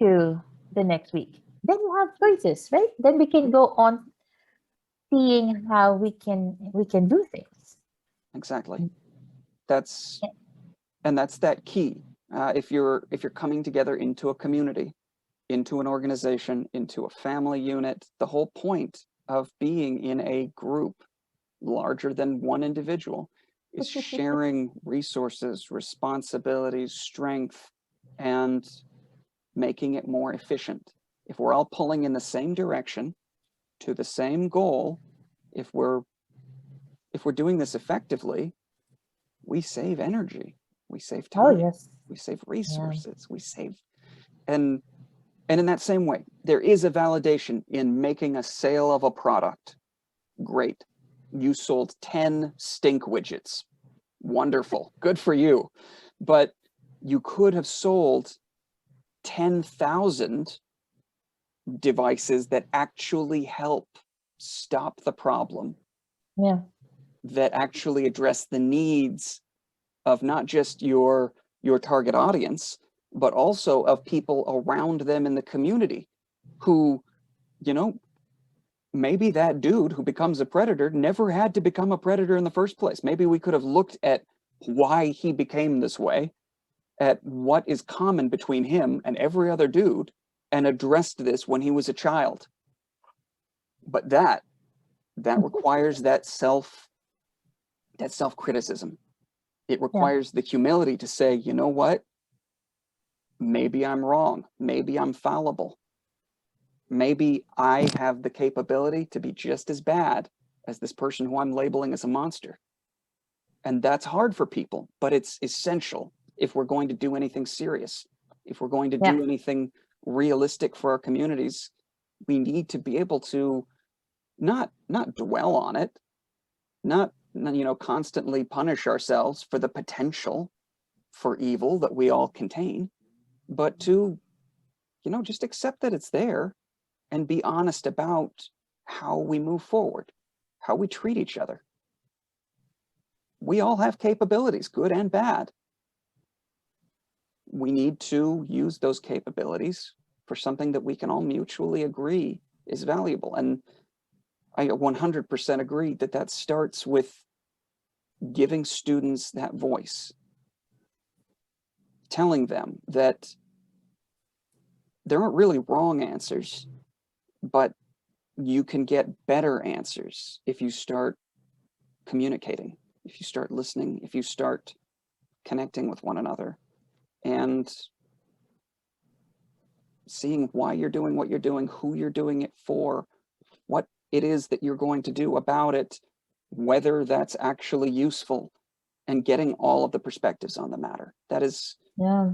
Speaker 3: to the next week? Then you have choices, right? Then we can go on seeing how we can do things.
Speaker 2: Exactly. That's that key. If you're coming together into a community, into an organization, into a family unit, the whole point of being in a group larger than one individual is sharing resources, responsibilities, strength, and making it more efficient. If we're all pulling in the same direction to the same goal, if we're doing this effectively, we save energy, we save
Speaker 3: Oh
Speaker 2: time,
Speaker 3: yes,
Speaker 2: we save
Speaker 3: yeah,
Speaker 2: resources, we save, and in that same way, there is a validation in making a sale of a product. Great. You sold 10 stink widgets. Wonderful. Good for you. But you could have sold 10,000 devices that actually help stop the problem,
Speaker 3: yeah,
Speaker 2: that actually address the needs of not just your target audience, but also of people around them in the community who, maybe that dude who becomes a predator never had to become a predator in the first place. Maybe we could have looked at why he became this way, at what is common between him and every other dude, and addressed this when he was a child. But that requires that self-criticism. It requires the humility to say, you know what? Maybe I'm wrong. Maybe I'm fallible. Maybe I have the capability to be just as bad as this person who I'm labeling as a monster. And that's hard for people, but it's essential if we're going to do anything serious. If we're going to
Speaker 3: yeah,
Speaker 2: do anything realistic for our communities, we need to be able to not dwell on it, not constantly punish ourselves for the potential for evil that we all contain, but to just accept that it's there and be honest about how we move forward, how we treat each other. We all have capabilities, good and bad. We need to use those capabilities for something that we can all mutually agree is valuable. And I 100% agree that starts with giving students that voice, telling them that there aren't really wrong answers, but you can get better answers if you start communicating, if you start listening, if you start connecting with one another and seeing why you're doing what you're doing, who you're doing it for, what it is that you're going to do about it, whether that's actually useful, and getting all of the perspectives on the matter. That is,
Speaker 3: yeah.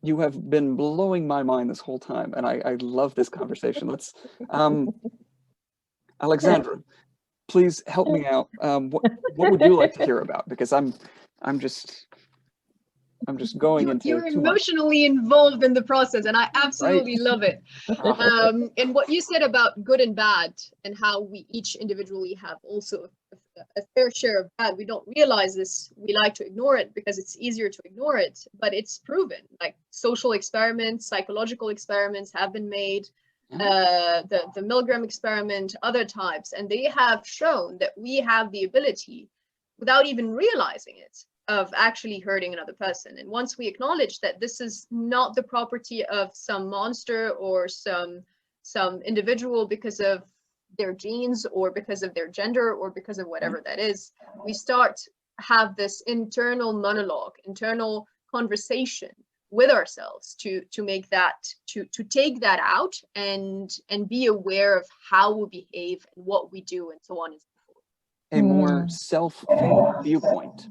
Speaker 2: You have been blowing my mind this whole time, and I love this conversation. Let's, Alexandra, please help me out. What would you like to hear about? Because I'm just going into
Speaker 1: You're
Speaker 2: too much.
Speaker 1: emotionally involved in the process, and I absolutely
Speaker 2: Right.
Speaker 1: love it. And what you said about good and bad, and how we each individually have also a fair share of bad. We don't realize this. We like to ignore it because it's easier to ignore it, but it's proven. Like social experiments, psychological experiments have been made. The Milgram experiment, other types, and they have shown that we have the ability, without even realizing it, of actually hurting another person. And once we acknowledge that this is not the property of some monster or some individual because of their genes or because of their gender or because of whatever that is, we start have this internal monologue, internal conversation with ourselves to make that, to take that out and be aware of how we behave and what we do and so on and so forth.
Speaker 2: A more self-full viewpoint.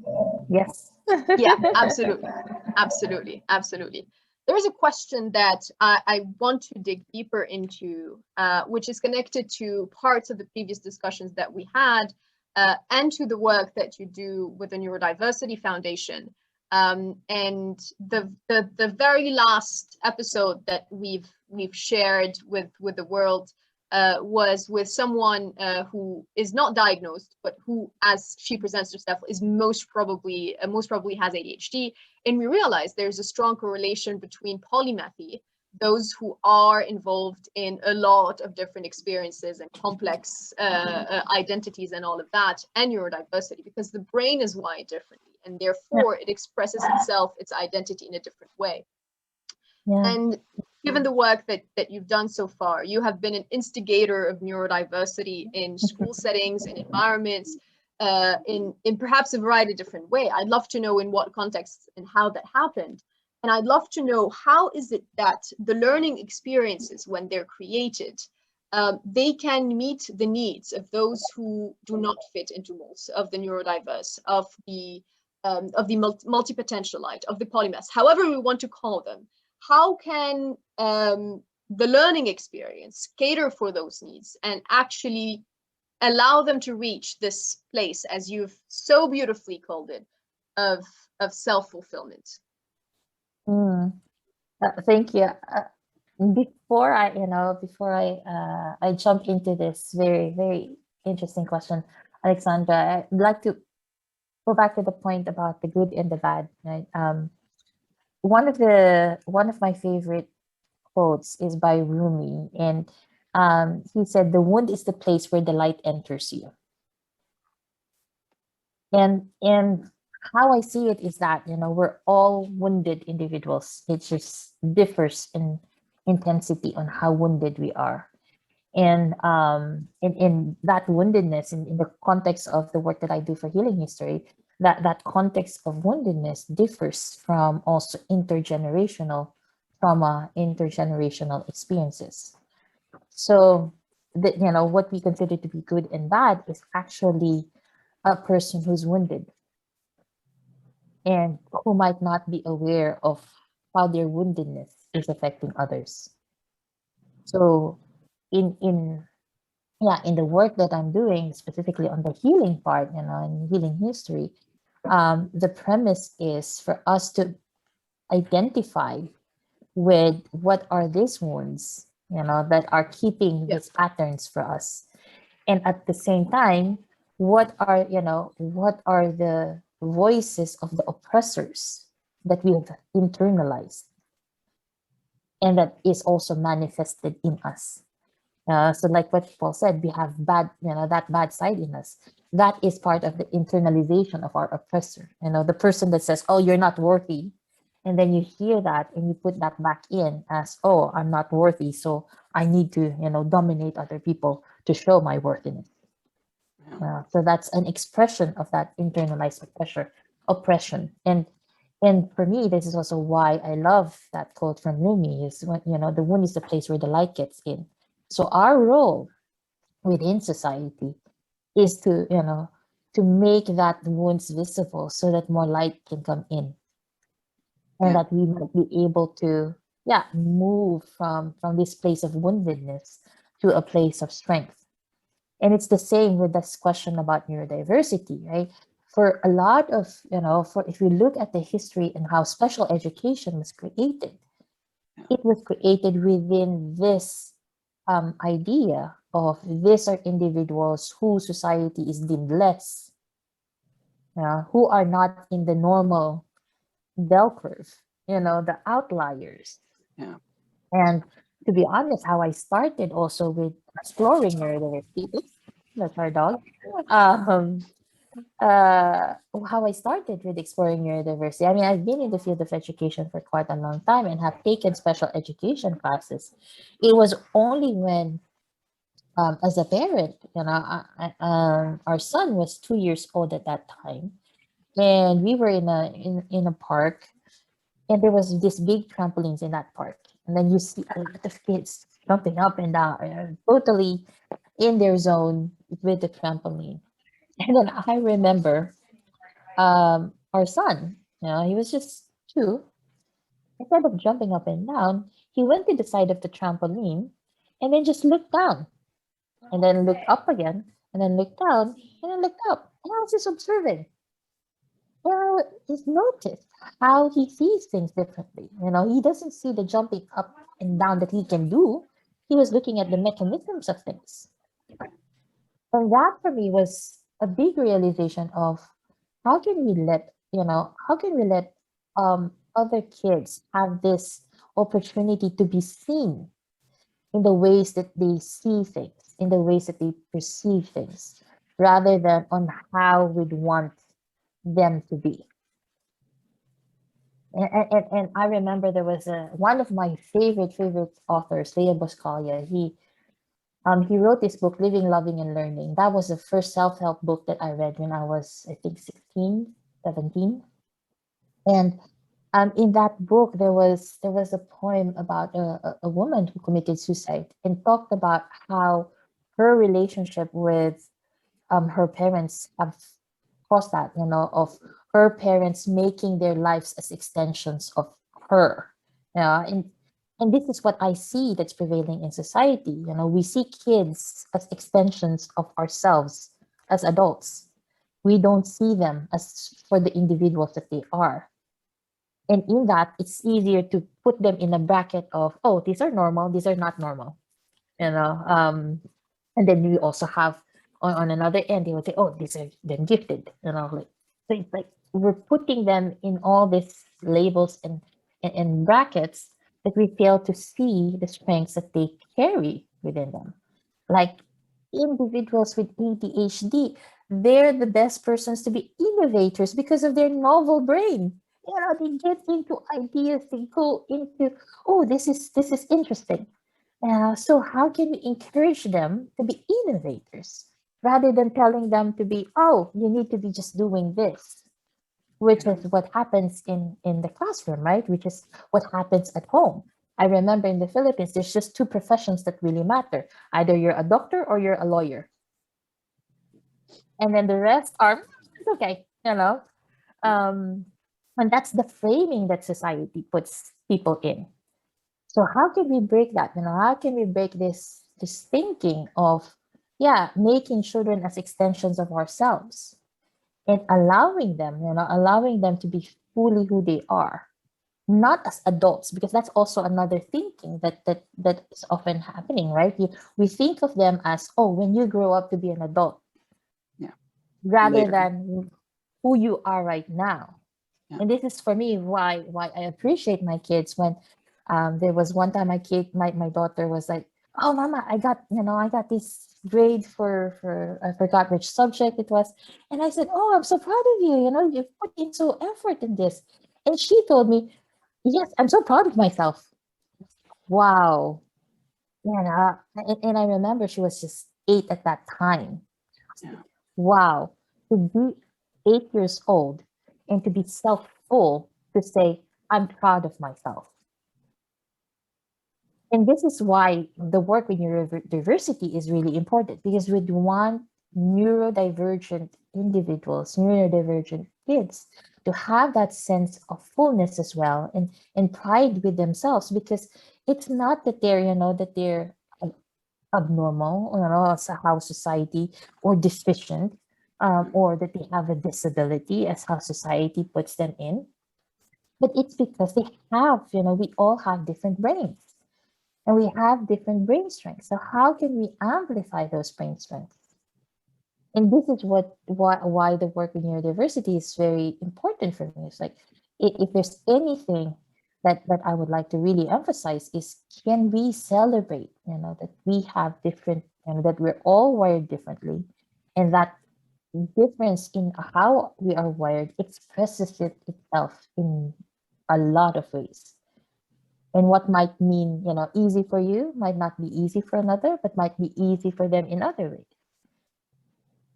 Speaker 3: Yes.
Speaker 1: Yeah, absolutely. Absolutely. Absolutely. There's a question that I want to dig deeper into, which is connected to parts of the previous discussions that we had, and to the work that you do with the Neurodiversity Foundation. And the very last episode that we've shared with the world was with someone who is not diagnosed, but who, as she presents herself, is most probably has ADHD. And we realize there's a strong correlation between polymathy, those who are involved in a lot of different experiences and complex identities and all of that, and neurodiversity, because the brain is wired differently, and therefore it expresses itself, its identity, in a different way.
Speaker 3: Yeah.
Speaker 1: And given the work that you've done so far, you have been an instigator of neurodiversity in school settings and environments, in perhaps a variety of different ways. I'd love to know in what context and how that happened. And I'd love to know, how is it that the learning experiences, when they're created, they can meet the needs of those who do not fit into molds, of the neurodiverse, of the multi-potentialite, of the polymaths, however we want to call them. How can the learning experience cater for those needs and actually allow them to reach this place, as you've so beautifully called it, of self-fulfillment?
Speaker 3: Thank you. Before I jump into this very, very interesting question, Alexandra, I'd like to go back to the point about the good and the bad, right? One of my favorite quotes is by Rumi, and he said, "The wound is the place where the light enters you." And how I see it is that, we're all wounded individuals. It just differs in intensity on how wounded we are. And in that woundedness, in the context of the work that I do for Healing History, that context of woundedness differs from also intergenerational trauma, intergenerational experiences. So what we consider to be good and bad is actually a person who's wounded and who might not be aware of how their woundedness is affecting others. So in the work that I'm doing, specifically on the healing part, in healing history, the premise is for us to identify with what are these wounds, that are keeping these patterns for us. And at the same time, what are the voices of the oppressors that we have internalized and that is also manifested in us. So like what Paul said, we have that bad side in us. That is part of the internalization of our oppressor. The person that says, "Oh, you're not worthy." And then you hear that and you put that back in as, "Oh, I'm not worthy, so I need to, dominate other people to show my worthiness." So that's an expression of that internalized oppression. And for me, this is also why I love that quote from Rumi, is when, the wound is the place where the light gets in. So our role within society is to, to make that wounds visible so that more light can come in. and
Speaker 2: Yeah.
Speaker 3: that we might be able to, yeah, move from this place of woundedness to a place of strength. And it's the same with this question about neurodiversity, right? For a lot of, for if you look at the history and how special education was created, it was created within this idea of these are individuals who society is deemed less, who are not in the normal bell curve, the outliers.
Speaker 2: Yeah.
Speaker 3: And to be honest, how I started also with exploring neurodiversity, that's our dog. Um, how I started with exploring neurodiversity. I mean, I've been in the field of education for quite a long time and have taken special education classes. It was only when, as a parent, our son was 2 years old at that time, and we were in a park, and there was this big trampolines in that park, and then you see a lot of kids jumping up and down, totally in their zone with the trampoline. And then I remember our son, he was just 2. Instead of jumping up and down, he went to the side of the trampoline and then just looked down and then looked up again and then looked down and then looked up. And I was just observing. And I just noticed how he sees things differently. He doesn't see the jumping up and down that he can do. He was looking at the mechanisms of things. And that for me was a big realization of how can we let, other kids have this opportunity to be seen in the ways that they see things, in the ways that they perceive things, rather than on how we'd want them to be. And I remember there was one of my favorite authors, Leah Boscalia. He wrote this book, Living, Loving, and Learning. That was the first self-help book that I read when I was, I think, 16, 17. And in that book, there was a poem about a woman who committed suicide and talked about how her relationship with her parents have caused that, of her parents making their lives as extensions of her. And this is what I see that's prevailing in society. We see kids as extensions of ourselves as adults. We don't see them as for the individuals that they are. And in that, it's easier to put them in a bracket of, oh, these are normal, these are not normal. And then we also have on another end, they would say, oh, these are them gifted, like, so it's like we're putting them in all these labels and brackets that we fail to see the strengths that they carry within them. Like individuals with ADHD, they're the best persons to be innovators because of their novel brain. They get into ideas, they go into, oh, this is interesting. So how can we encourage them to be innovators rather than telling them to be, oh, you need to be just doing this, which is what happens in the classroom, right? Which is what happens at home. I remember in the Philippines, there's just 2 professions that really matter. Either you're a doctor or you're a lawyer. And then the rest are, it's okay, and that's the framing that society puts people in. So how can we break that? How can we break this thinking of, making children as extensions of ourselves and allowing them to be fully who they are, not as adults, because that's also another thinking that is often happening, right? We think of them as, oh, when you grow up to be an adult, rather
Speaker 2: Later.
Speaker 3: than who you are right now.
Speaker 2: Yeah.
Speaker 3: And this is for me why I appreciate my kids. When there was one time my daughter was like, oh, mama, I got this grade for I forgot which subject it was. And I said, oh, I'm so proud of you. You've put in so effort in this. And she told me, yes, I'm so proud of myself. Wow. And I remember she was just 8 at that time.
Speaker 2: Yeah.
Speaker 3: Wow. To be 8 years old and to be self-full, to say, I'm proud of myself. And this is why the work with neurodiversity is really important, because we want neurodivergent individuals, neurodivergent kids to have that sense of fullness as well, and pride with themselves, because it's not that they're, that they're abnormal, as how society, or deficient, or that they have a disability as how society puts them in, but it's because they have, we all have different brains, and we have different brain strengths. So how can we amplify those brain strengths? And this is why the work with neurodiversity is very important for me. It's like, if there's anything that I would like to really emphasize, is, can we celebrate, that we have different, that we're all wired differently, and that difference in how we are wired expresses itself in a lot of ways. And what might mean, easy for you might not be easy for another, but might be easy for them in other ways.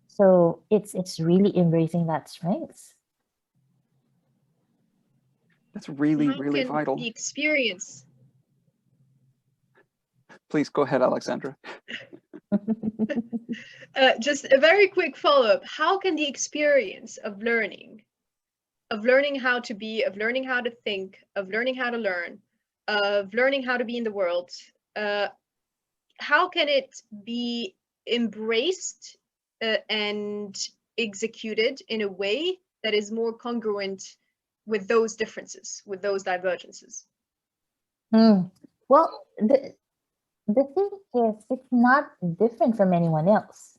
Speaker 3: So it's really embracing that strength.
Speaker 2: That's really,
Speaker 1: How
Speaker 2: really
Speaker 1: can
Speaker 2: vital.
Speaker 1: the experience
Speaker 2: Please go ahead, Alexandra.
Speaker 1: just a very quick follow-up. How can the experience of learning how to be, of learning how to think, of learning how to learn, of learning how to be in the world, how can it be embraced and executed in a way that is more congruent with those differences, with those divergences?
Speaker 3: Well, the thing is, it's not different from anyone else.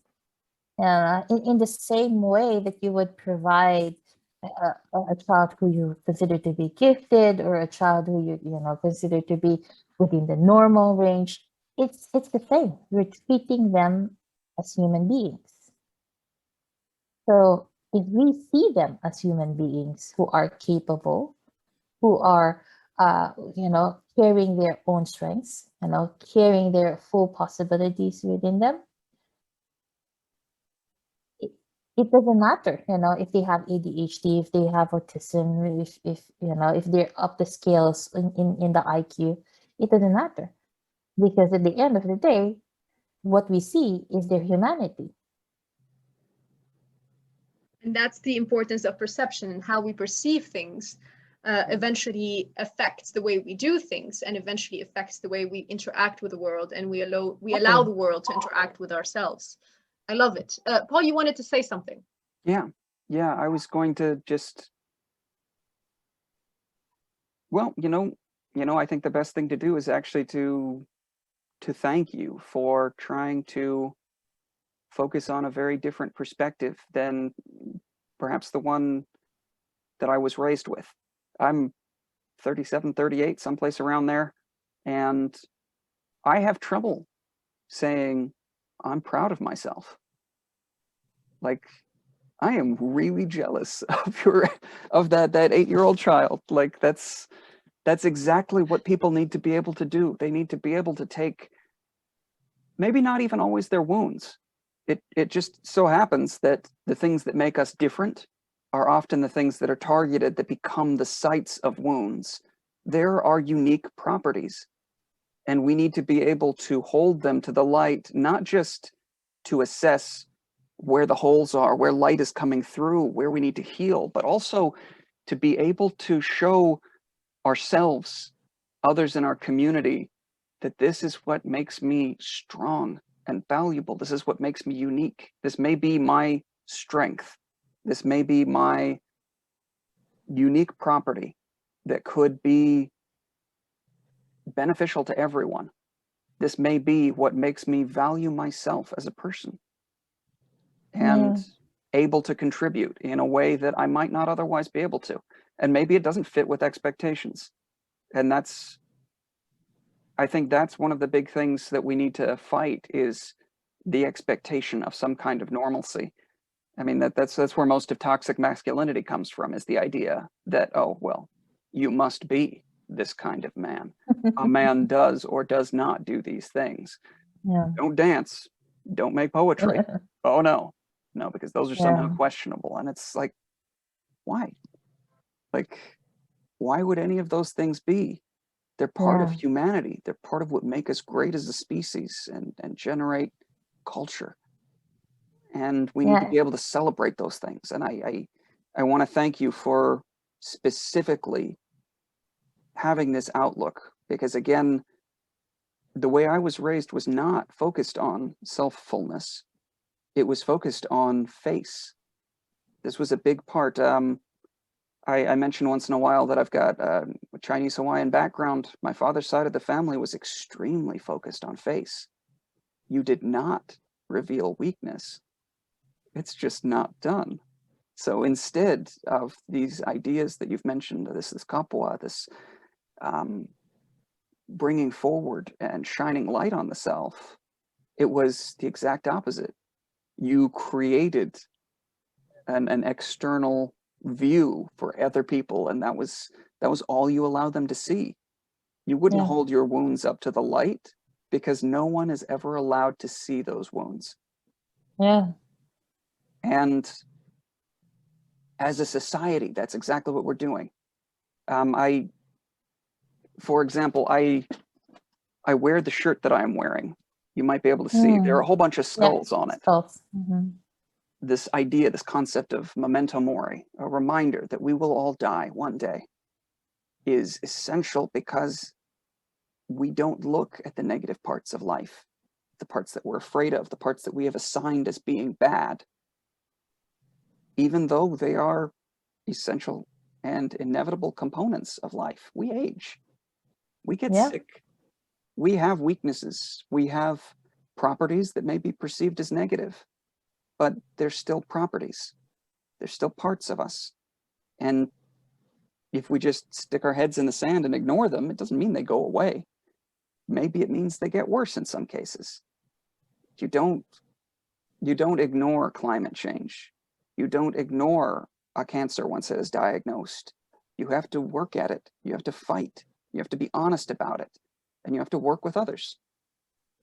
Speaker 3: In the same way that you would provide a child who you consider to be gifted, or a child who you consider to be within the normal range, it's the same. You're treating them as human beings. So if we see them as human beings who are capable, who are carrying their own strengths, carrying their full possibilities within them, it doesn't matter, if they have ADHD, if they have autism, if they're up the scales in the IQ, it doesn't matter, because at the end of the day, what we see is their humanity.
Speaker 1: And that's the importance of perception, and how we perceive things eventually affects the way we do things, and eventually affects the way we interact with the world, and we allow the world to interact with ourselves. I love it. Paul, you wanted to say something.
Speaker 2: Yeah, I was going to just, well, I think the best thing to do is actually to thank you for trying to focus on a very different perspective than perhaps the one that I was raised with. I'm 37, 38, someplace around there, and I have trouble saying I'm proud of myself. Like, I am really jealous of that 8-year-old child. Like, that's exactly what people need to be able to do. They need to be able to take, maybe not even always their wounds. It just so happens that the things that make us different are often the things that are targeted, that become the sites of wounds. There are unique properties, and we need to be able to hold them to the light, not just to assess where the holes are, where light is coming through, where we need to heal, but also to be able to show ourselves, others in our community, that this is what makes me strong and valuable. This is what makes me unique. This may be my strength. This may be my unique property that could be beneficial to everyone. This may be what makes me value myself as a person, and able to contribute in a way that I might not otherwise be able to. And maybe it doesn't fit with expectations. And I think that's one of the big things that we need to fight, is the expectation of some kind of normalcy. I mean, that's where most of toxic masculinity comes from, is the idea that, oh, well, you must be this kind of man. A man does or does not do these things.
Speaker 3: Yeah.
Speaker 2: Don't dance. Don't make poetry. Oh, no, because those are somehow questionable. And it's like, why? Like, why would any of those things be? They're part of humanity. They're part of what make us great as a species and generate culture. And we need to be able to celebrate those things. And I want to thank you for specifically having this outlook, because again, the way I was raised was not focused on self-fullness. It was focused on face. This was a big part. I mentioned once in a while that I've got a Chinese Hawaiian background. My father's side of the family was extremely focused on face. You did not reveal weakness. It's just not done. So instead of these ideas that you've mentioned, this kapua, this bringing forward and shining light on the self, it was the exact opposite. You created an external view for other people, and that was all you allowed them to see. You wouldn't hold your wounds up to the light, because no one is ever allowed to see those wounds.
Speaker 3: Yeah.
Speaker 2: And as a society, that's exactly what we're doing. For example, I wear the shirt that I'm wearing. You might be able to see there are a whole bunch of skulls on it.
Speaker 3: Skulls.
Speaker 2: This idea, this concept of memento mori, a reminder that we will all die one day, is essential, because we don't look at the negative parts of life, the parts that we're afraid of, the parts that we have assigned as being bad, even though they are essential and inevitable components of life. We age, we get sick, we have weaknesses, we have properties that may be perceived as negative, but they're still properties. They're still parts of us. And if we just stick our heads in the sand and ignore them, it doesn't mean they go away. Maybe it means they get worse in some cases. You don't ignore climate change. You don't ignore a cancer once it is diagnosed. You have to work at it. You have to fight. You have to be honest about it. And you have to work with others.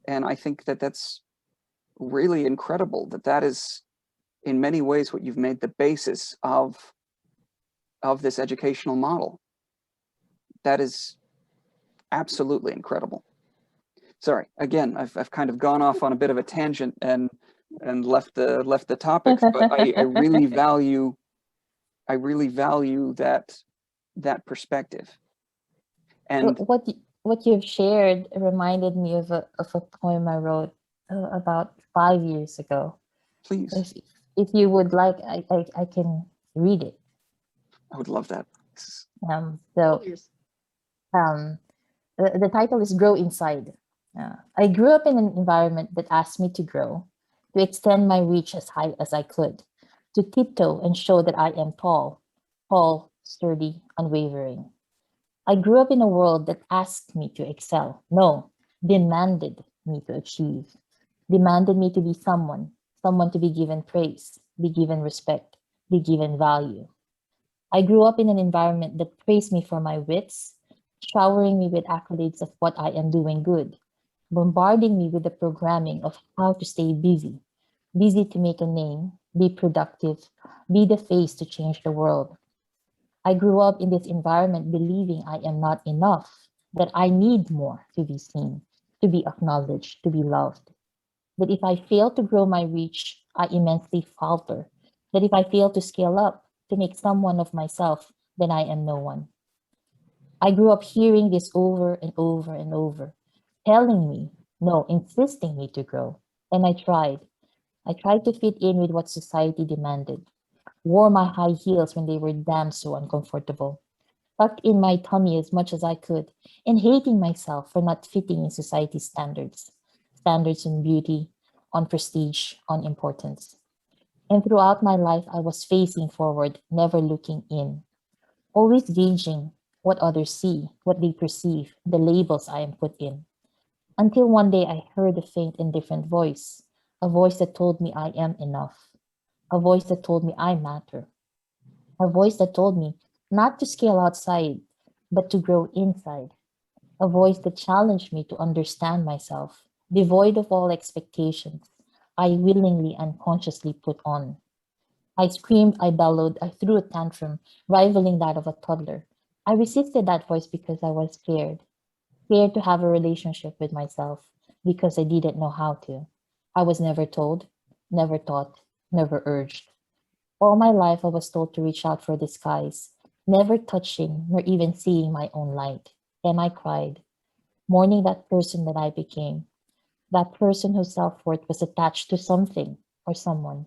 Speaker 2: And I think that that's really incredible, that is in many ways what you've made the basis of this educational model. That is absolutely incredible. Sorry, again, I've kind of gone off on a bit of a tangent and left the topics, but I really value that perspective. And
Speaker 3: what you've shared reminded me of a poem I wrote about 5 years ago.
Speaker 2: Please,
Speaker 3: if you would like, I can read it.
Speaker 2: I would love that.
Speaker 3: The title is Grow Inside. I grew up in an environment that asked me to grow, to extend my reach as high as I could, to tiptoe and show that I am tall, sturdy, unwavering. I grew up in a world that asked me to excel. No, demanded me to achieve, demanded me to be someone to be given praise, be given respect, be given value. I grew up in an environment that praised me for my wits, showering me with accolades of what I am doing good, bombarding me with the programming of how to stay busy to make a name, be productive, be the face to change the world. I grew up in this environment believing I am not enough, that I need more to be seen, to be acknowledged, to be loved. That if I fail to grow my reach, I immensely falter. That if I fail to scale up, to make someone of myself, then I am no one. I grew up hearing this over and over and over, telling me, no, insisting me to grow. And I tried. I tried to fit in with what society demanded, wore my high heels when they were damn so uncomfortable, tucked in my tummy as much as I could, and hating myself for not fitting in society's standards on beauty, on prestige, on importance. And throughout my life, I was facing forward, never looking in, always gauging what others see, what they perceive, the labels I am put in. Until one day I heard a faint and different voice, a voice that told me I am enough, a voice that told me I matter, a voice that told me not to scale outside, but to grow inside, a voice that challenged me to understand myself, devoid of all expectations I willingly and consciously put on. I screamed, I bellowed, I threw a tantrum, rivaling that of a toddler. I resisted that voice because I was scared to have a relationship with myself, because I didn't know how to. I was never told, never taught, never urged. All my life, I was told to reach out for the skies, never touching nor even seeing my own light. And I cried, mourning that person that I became, that person whose self-worth was attached to something or someone,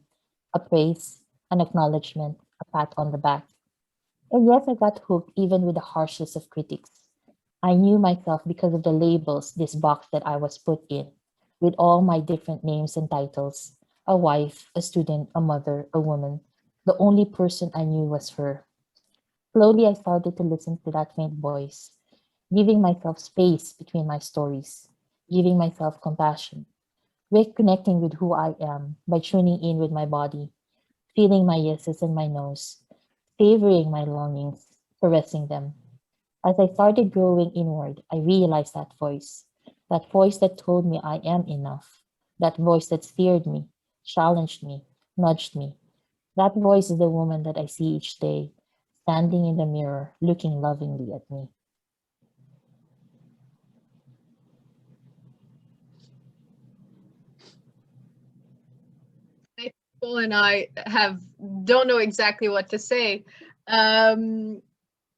Speaker 3: a praise, an acknowledgement, a pat on the back. And yes, I got hooked even with the harshest of critics. I knew myself because of the labels, this box that I was put in, with all my different names and titles, a wife, a student, a mother, a woman. The only person I knew was her. Slowly, I started to listen to that faint voice, giving myself space between my stories, giving myself compassion, reconnecting with who I am by tuning in with my body, feeling my yeses and my nos, savoring my longings, caressing them. As I started growing inward, I realized that voice that told me I am enough, that voice that steered me, challenged me, nudged me. That voice is the woman that I see each day, standing in the mirror, looking lovingly at me.
Speaker 1: Paul and I don't know exactly what to say,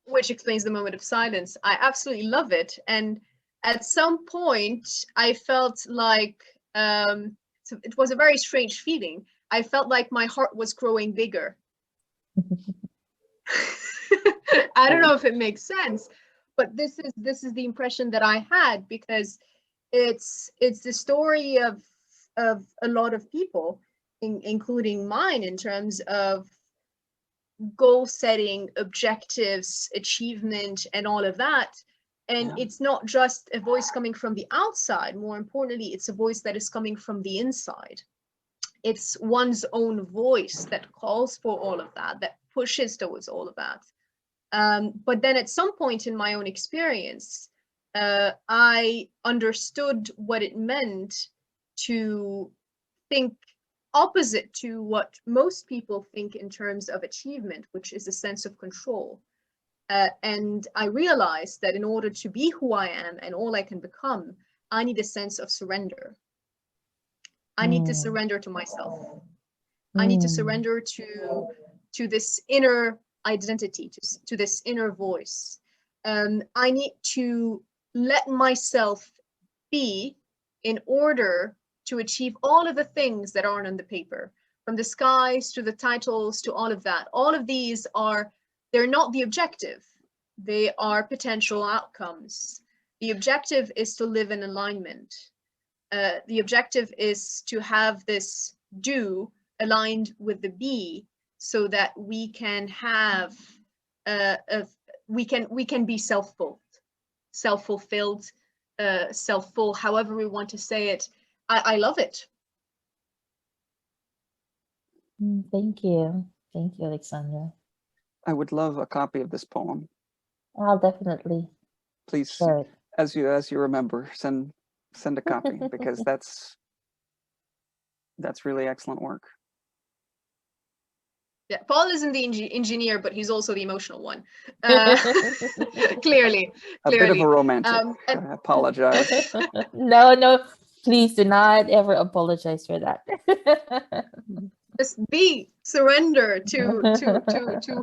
Speaker 1: which explains the moment of silence. I absolutely love it, and at some point, I felt like so it was a very strange feeling. I felt like my heart was growing bigger. I don't know if it makes sense, but this is the impression that I had, because it's the story of a lot of people, including mine, in terms of goal setting, objectives, achievement, and all of that. And
Speaker 2: Yeah.
Speaker 1: it's not just a voice coming from the outside. More importantly, it's a voice that is coming from the inside. It's one's own voice that calls for all of that, that pushes towards all of that. But then at some point in my own experience, I understood what it meant to think opposite to what most people think in terms of achievement, which is a sense of control. And I realized that in order to be who I am and all I can become, I need a sense of surrender. I need to
Speaker 3: Mm,
Speaker 1: surrender to myself. I need to
Speaker 3: mm,
Speaker 1: surrender to this inner identity, to this inner voice. I need to let myself be in order to achieve all of the things that aren't on the paper, from the skies to the titles to all of that. All of these they're not the objective. They are potential outcomes. The objective is to live in alignment. The objective is to have this do aligned with the be, so that we can have we can be self-fulfilled, self-full, however we want to say it. I love it.
Speaker 3: Thank you. Thank you, Alexandra.
Speaker 2: I would love a copy of this poem.
Speaker 3: I'll definitely
Speaker 2: Please,
Speaker 3: share it.
Speaker 2: as you remember, send a copy, because that's really excellent work.
Speaker 1: Yeah, Paul isn't the engineer, but he's also the emotional one. Clearly.
Speaker 2: A bit of a romantic. I apologize.
Speaker 3: No, please do not ever apologize for that.
Speaker 1: Just surrender to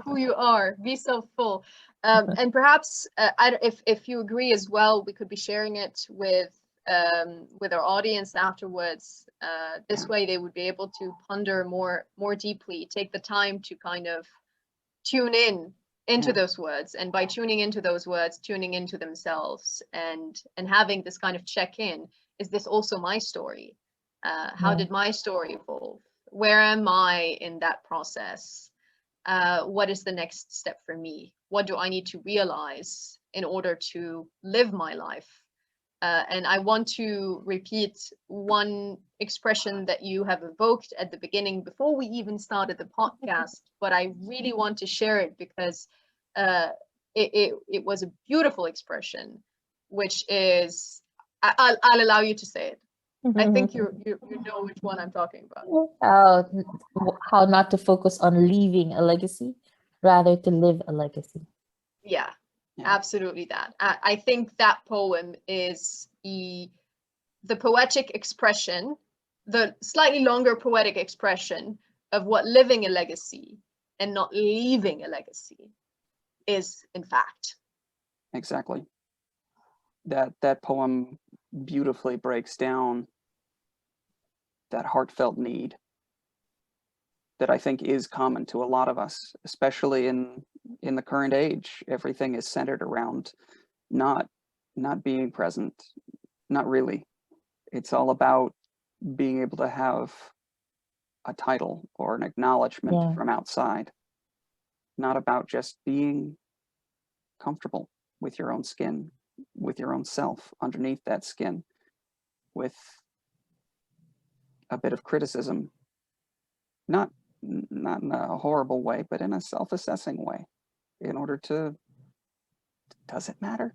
Speaker 1: who you are. Be self-full. And perhaps if you agree as well, we could be sharing it with our audience afterwards. This way they would be able to ponder more deeply, take the time to kind of tune into those words, and by tuning into those words, tuning into themselves, and having this kind of check-in. Is this also my story? How did my story evolve? Where am I in that process? What is the next step for me? What do I need to realize in order to live my life? And I want to repeat one expression that you have evoked at the beginning before we even started the podcast, but I really want to share it because it was a beautiful expression, which is, I'll allow you to say it. I think you know which one I'm talking about.
Speaker 3: How not to focus on leaving a legacy, rather to live a legacy.
Speaker 1: Yeah. Absolutely that. I think that poem is the poetic expression, the slightly longer poetic expression of what living a legacy and not leaving a legacy is, in fact.
Speaker 2: Exactly. That poem beautifully breaks down that heartfelt need that I think is common to a lot of us, especially in the current age. Everything is centered around not being present, not really. It's all about being able to have a title or an acknowledgement from outside, not about just being comfortable with your own skin, with your own self underneath that skin, with a bit of criticism, not in a horrible way, but in a self-assessing way, in order to, does it matter?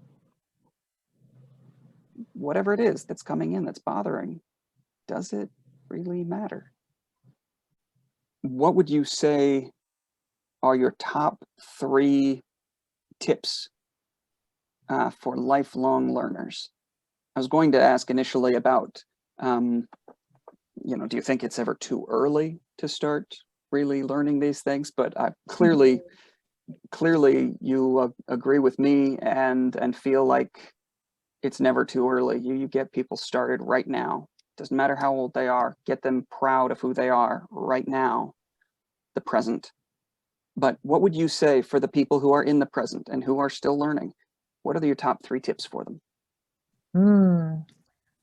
Speaker 2: Whatever it is that's coming in that's bothering, does it really matter? What would you say are your top 3 tips for lifelong learners? I was going to ask initially about, do you think it's ever too early to start really learning these things? But clearly you agree with me and feel like it's never too early. You get people started right now. Doesn't matter how old they are. Get them proud of who they are right now, the present. But what would you say for the people who are in the present and who are still learning? What are your top 3 tips for them?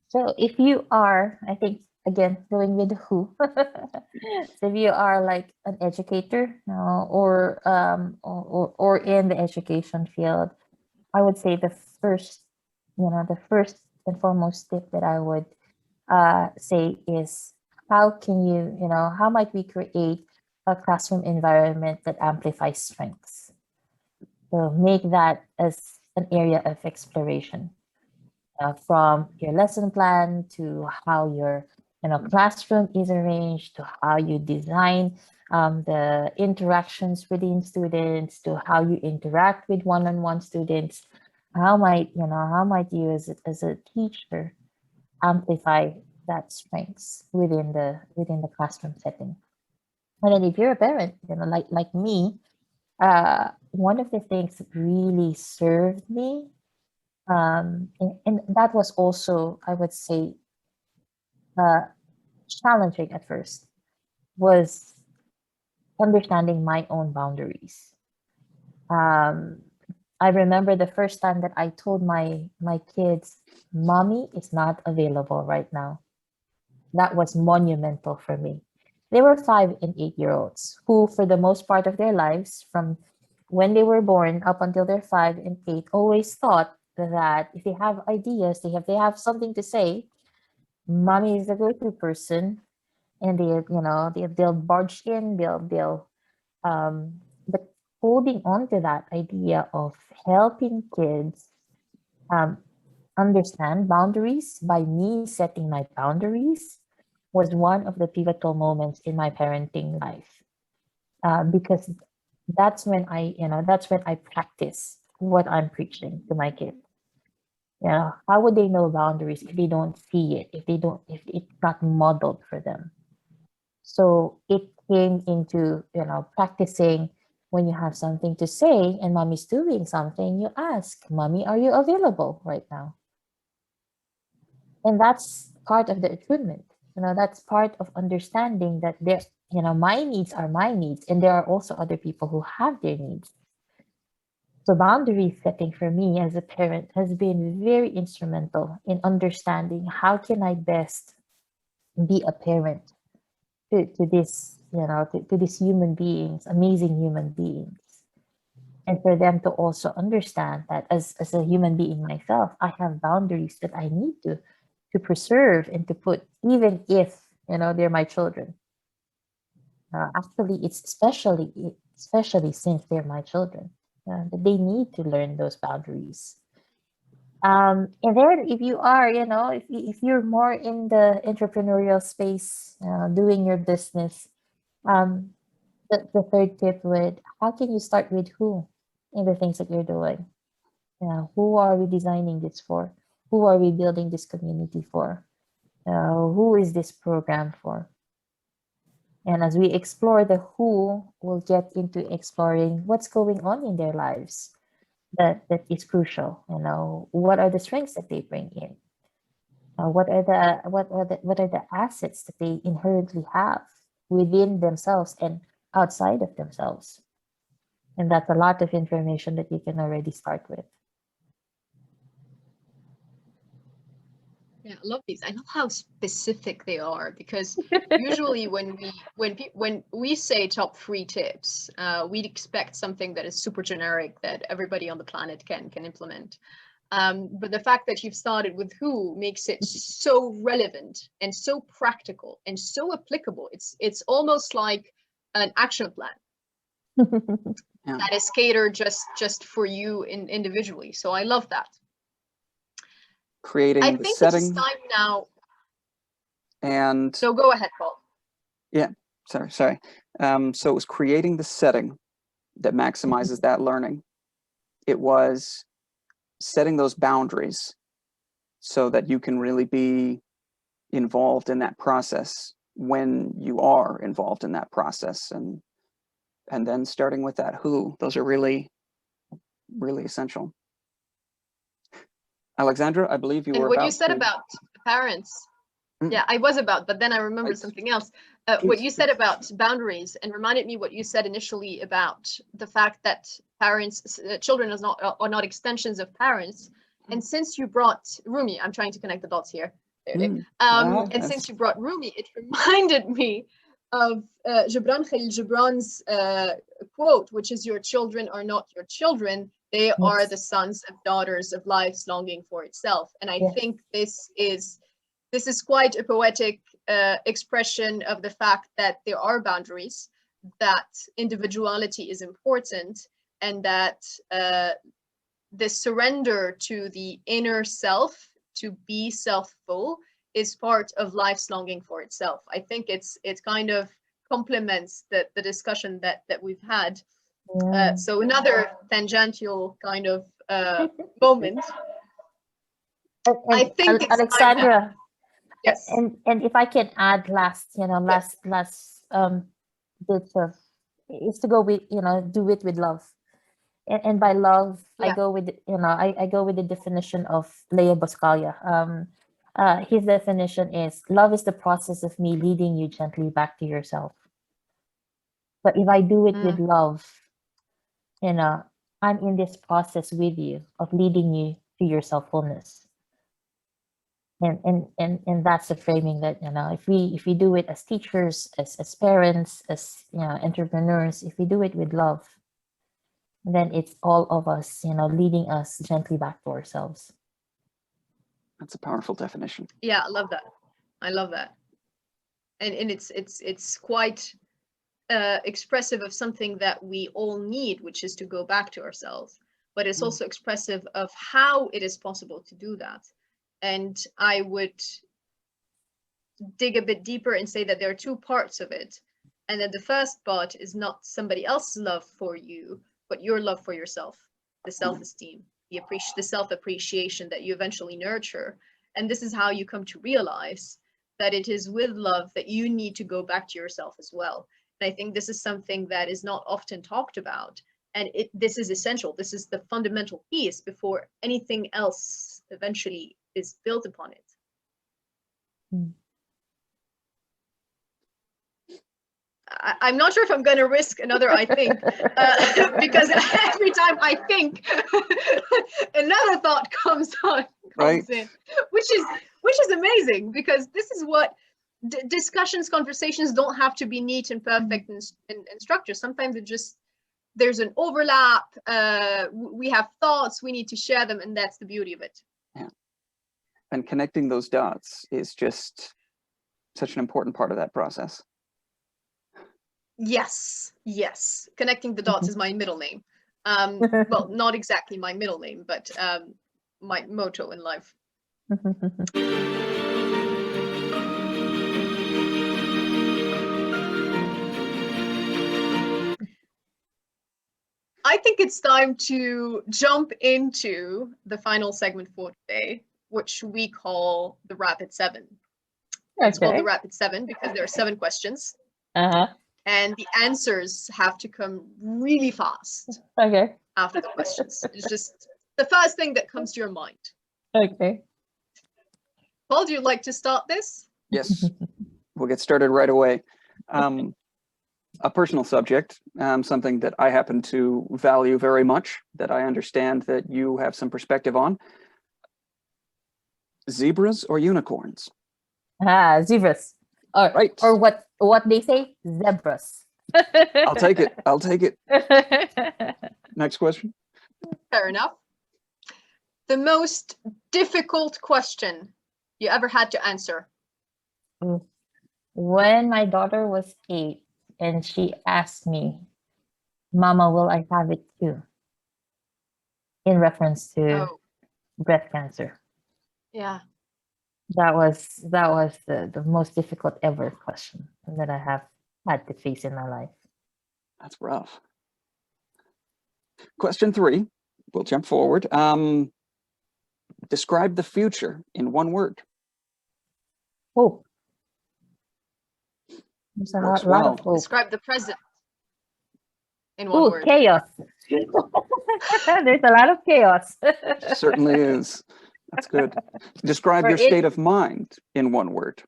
Speaker 3: So if you are, I think, again, going with who. So if you are like an educator or in the education field, I would say the first and foremost tip that I would say is how might we create a classroom environment that amplifies strengths? So make that as an area of exploration, from your lesson plan to how your classroom is arranged, to how you design the interactions within students, to how you interact with one-on-one students. How might you as a teacher amplify that strengths within the classroom setting? And then if you're a parent, like me, one of the things that really served me, and that was also, I would say, challenging at first, was understanding my own boundaries. I remember the first time that I told my kids, "Mommy is not available right now." That was monumental for me. They were 5 and 8-year-olds who, for the most part of their lives, from when they were born up until they're 5 and 8, always thought that if they have ideas, they have something to say, mommy is the go-to person, and they'll barge in, but holding on to that idea of helping kids understand boundaries by me setting my boundaries was one of the pivotal moments in my parenting life, because that's when I practice what I'm preaching to my kids. How would they know boundaries if they don't see it, if it's not modeled for them? So it came into, practicing. When you have something to say and mommy's doing something, you ask, "Mommy, are you available right now?" And that's part of the attunement. That's part of understanding that my needs are my needs, and there are also other people who have their needs. So boundary setting for me as a parent has been very instrumental in understanding how can I best be a parent to this, to these human beings, amazing human beings. And for them to also understand that as a human being myself, I have boundaries that I need to preserve and to put, even if, they're my children. Actually, it's especially since they're my children, that they need to learn those boundaries. And then if you are, if you're more in the entrepreneurial space, doing your business, the third tip would, how can you start with who in the things that you're doing? Who are we designing this for? Who are we building this community for? Who is this program for? And as we explore the who, we'll get into exploring what's going on in their lives that is crucial. You know, what are the strengths that they bring in? What are the assets that they inherently have within themselves and outside of themselves? And that's a lot of information that you can already start with.
Speaker 1: Yeah, I love these. I love how specific they are, because usually when we say top 3 tips, we'd expect something that is super generic that everybody on the planet can implement. But the fact that you've started with who makes it so relevant and so practical and so applicable. It's almost like an action plan
Speaker 2: Yeah.
Speaker 1: that is catered just for you individually. So I love that.
Speaker 2: Creating
Speaker 1: I
Speaker 2: the
Speaker 1: think
Speaker 2: setting.
Speaker 1: it's time now.
Speaker 2: And
Speaker 1: So go ahead, Paul.
Speaker 2: yeah, sorry. So it was creating the setting that maximizes that learning. It was setting those boundaries so that you can really be involved in that process when you are involved in that process, and then starting with that who. Those are really, really essential. Alexandra, I believe you were
Speaker 1: And what
Speaker 2: about
Speaker 1: you said
Speaker 2: to...
Speaker 1: about parents, yeah, I was about, but then I remembered something else. What you said about boundaries, and reminded me what you said initially about the fact that parents, children are not extensions of parents. And since you brought Rumi, I'm trying to connect the dots here. And since you brought Rumi, it reminded me of Gibran Khalil Gibran's quote, which is, "Your children are not your children. They are the sons and daughters of life's longing for itself." And I think this is quite a poetic expression of the fact that there are boundaries, that individuality is important, and that the surrender to the inner self, to be self-full, is part of life's longing for itself. I think it kind of complements the discussion that we've had. So another tangential kind of moment. I think it's
Speaker 3: Alexandra.
Speaker 1: Yes.
Speaker 3: And if I can add last bit of, is to go with, do it with love. And by love, I go with, I go with the definition of Leo Boscalia. His definition is, love is the process of me leading you gently back to yourself. But if I do it with love, I'm in this process with you of leading you to your self-fullness. And that's the framing that, if we do it as teachers, as parents, as entrepreneurs, if we do it with love, then it's all of us, leading us gently back to ourselves.
Speaker 2: That's a powerful definition.
Speaker 1: Yeah, I love that. I love that. And it's quite expressive of something that we all need, which is to go back to ourselves. But it's also expressive of how it is possible to do that. And I would dig a bit deeper and say that there are 2 parts of it. And that the first part is not somebody else's love for you, but your love for yourself, the self-esteem, the self-appreciation that you eventually nurture. And this is how you come to realize that it is with love that you need to go back to yourself as well. And I think this is something that is not often talked about. And this is essential. This is the fundamental piece before anything else eventually is built upon it. I'm not sure if I'm going to risk another I think, because every time I think, another thought comes in, which is amazing, because this is what discussions, conversations don't have to be neat and perfect and structured. Sometimes there's an overlap. We have thoughts, we need to share them, and that's the beauty of it.
Speaker 2: Yeah. And connecting those dots is just such an important part of that process.
Speaker 1: Yes. Connecting the dots is my middle name. Well, not exactly my middle name, but my motto in life. I think it's time to jump into the final segment for today, which we call the Rapid 7. It's called the Rapid 7 because there are 7 questions.
Speaker 3: Uh-huh.
Speaker 1: And the answers have to come really fast
Speaker 3: Okay.
Speaker 1: after the questions. It's just the first thing that comes to your mind.
Speaker 3: Okay.
Speaker 1: Paul, do you like to start this?
Speaker 2: Yes, we'll get started right away. A personal subject, something that I happen to value very much, that I understand that you have some perspective on. Zebras or unicorns?
Speaker 3: Zebras. Or
Speaker 2: Right.
Speaker 3: or what they say, zebras.
Speaker 2: I'll take it. I'll take it. Next question.
Speaker 1: Fair enough. The most difficult question you ever had to answer?
Speaker 3: When my daughter was 8 and she asked me, Mama, will I have it too? In reference to breast cancer.
Speaker 1: Yeah.
Speaker 3: That was the most difficult ever question that I have had to face in my life.
Speaker 2: That's rough. Question 3. We'll jump forward. Describe the future in one word.
Speaker 3: Hope. There's a lot of hope.
Speaker 1: Describe the present in one word.
Speaker 3: Chaos. There's a lot of chaos.
Speaker 2: Certainly is. That's good. Describe your state of mind in one word.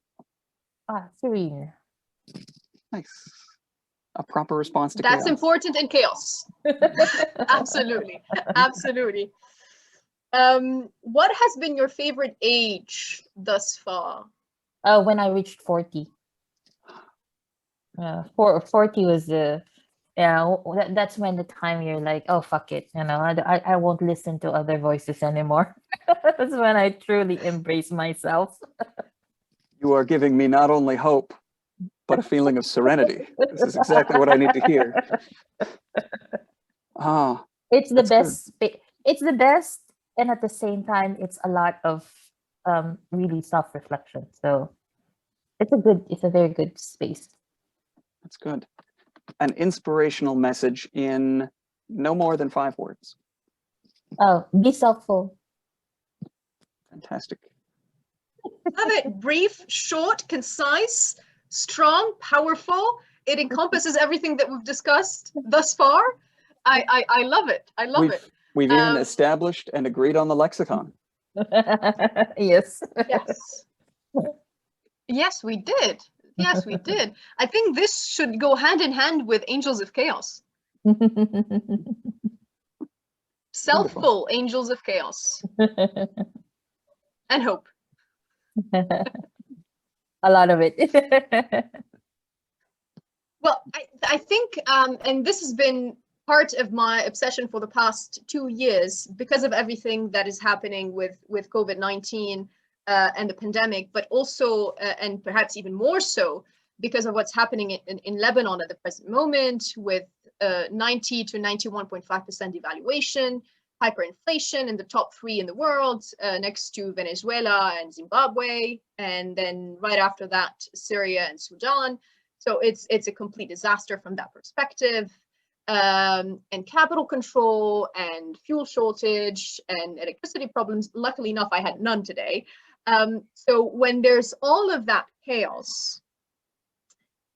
Speaker 3: Serene.
Speaker 2: Nice. A proper response to
Speaker 1: That's
Speaker 2: chaos.
Speaker 1: important in chaos. Absolutely. Absolutely. What has been your favorite age thus far?
Speaker 3: When I reached 40. 40 was that's when the time you're like, oh, fuck it. I won't listen to other voices anymore. That's when I truly embrace myself.
Speaker 2: You are giving me not only hope, but a feeling of serenity. This is exactly what I need to hear.
Speaker 3: It's the best. It's the best. And at the same time, it's a lot of really self-reflection. So it's a very good space.
Speaker 2: That's good. An inspirational message in no more than 5 words.
Speaker 3: Oh, be selfful.
Speaker 2: Fantastic.
Speaker 1: Have it brief, short, concise, strong, powerful. It encompasses everything that we've discussed thus far. I love it. I love it.
Speaker 2: We've even established and agreed on the lexicon.
Speaker 3: Yes.
Speaker 1: Yes. Yes, we did. Yes, we did. I think this should go hand in hand with Angels of Chaos. Selfful Angels of Chaos. And hope.
Speaker 3: A lot of it.
Speaker 1: Well, I think, and this has been part of my obsession for the past 2 years because of everything that is happening with COVID-19 and the pandemic, but also, and perhaps even more so, because of what's happening in Lebanon at the present moment with 90 to 91.5% devaluation, hyperinflation in the top 3 in the world, next to Venezuela and Zimbabwe, and then right after that, Syria and Sudan. So it's a complete disaster from that perspective. And capital control and fuel shortage and electricity problems. Luckily enough, I had none today. So when there's all of that chaos,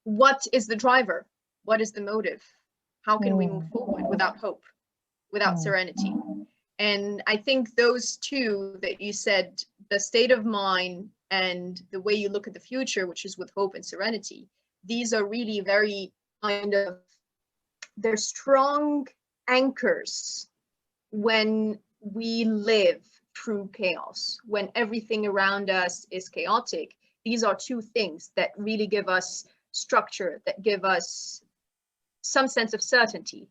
Speaker 1: what is the driver? What is the motive? How can we move forward without hope, without serenity? And I think those two that you said, the state of mind and the way you look at the future, which is with hope and serenity, these are really very kind of, they're strong anchors when we live through chaos, when everything around us is chaotic. These are two things that really give us structure, that give us some sense of certainty,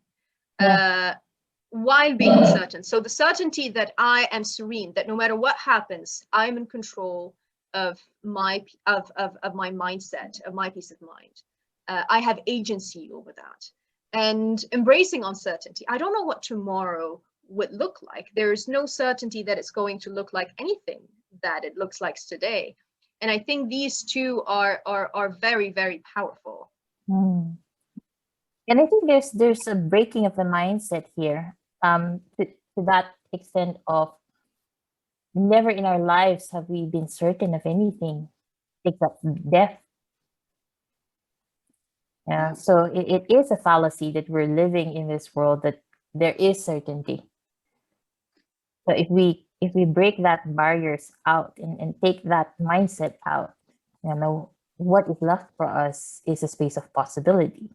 Speaker 1: while being uncertain. So the certainty that I am serene, that no matter what happens, I'm in control of my mindset, of my peace of mind. I have agency over that. And embracing uncertainty. I don't know what tomorrow would look like. There is no certainty that it's going to look like anything that it looks like today. And I think these two are very, very powerful.
Speaker 3: And I think there's a breaking of the mindset here, to that extent of never in our lives have we been certain of anything except death. Yeah, so it is a fallacy that we're living in this world that there is certainty. So if we break that barriers out and take that mindset out, you know, what is left for us is a space of possibility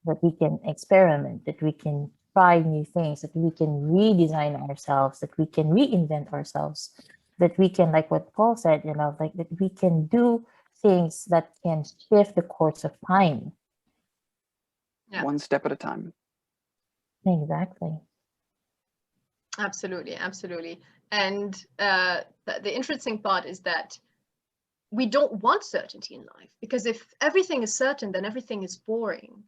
Speaker 3: that we can experiment, that we can try new things, that we can redesign ourselves, that we can reinvent ourselves, that we can, like what Paul said, you know, like that we can do things that can shift the course of time.
Speaker 1: Yeah.
Speaker 2: One step at a time.
Speaker 3: Exactly.
Speaker 1: Absolutely, absolutely. And the interesting part is that we don't want certainty in life, because if everything is certain, then everything is boring.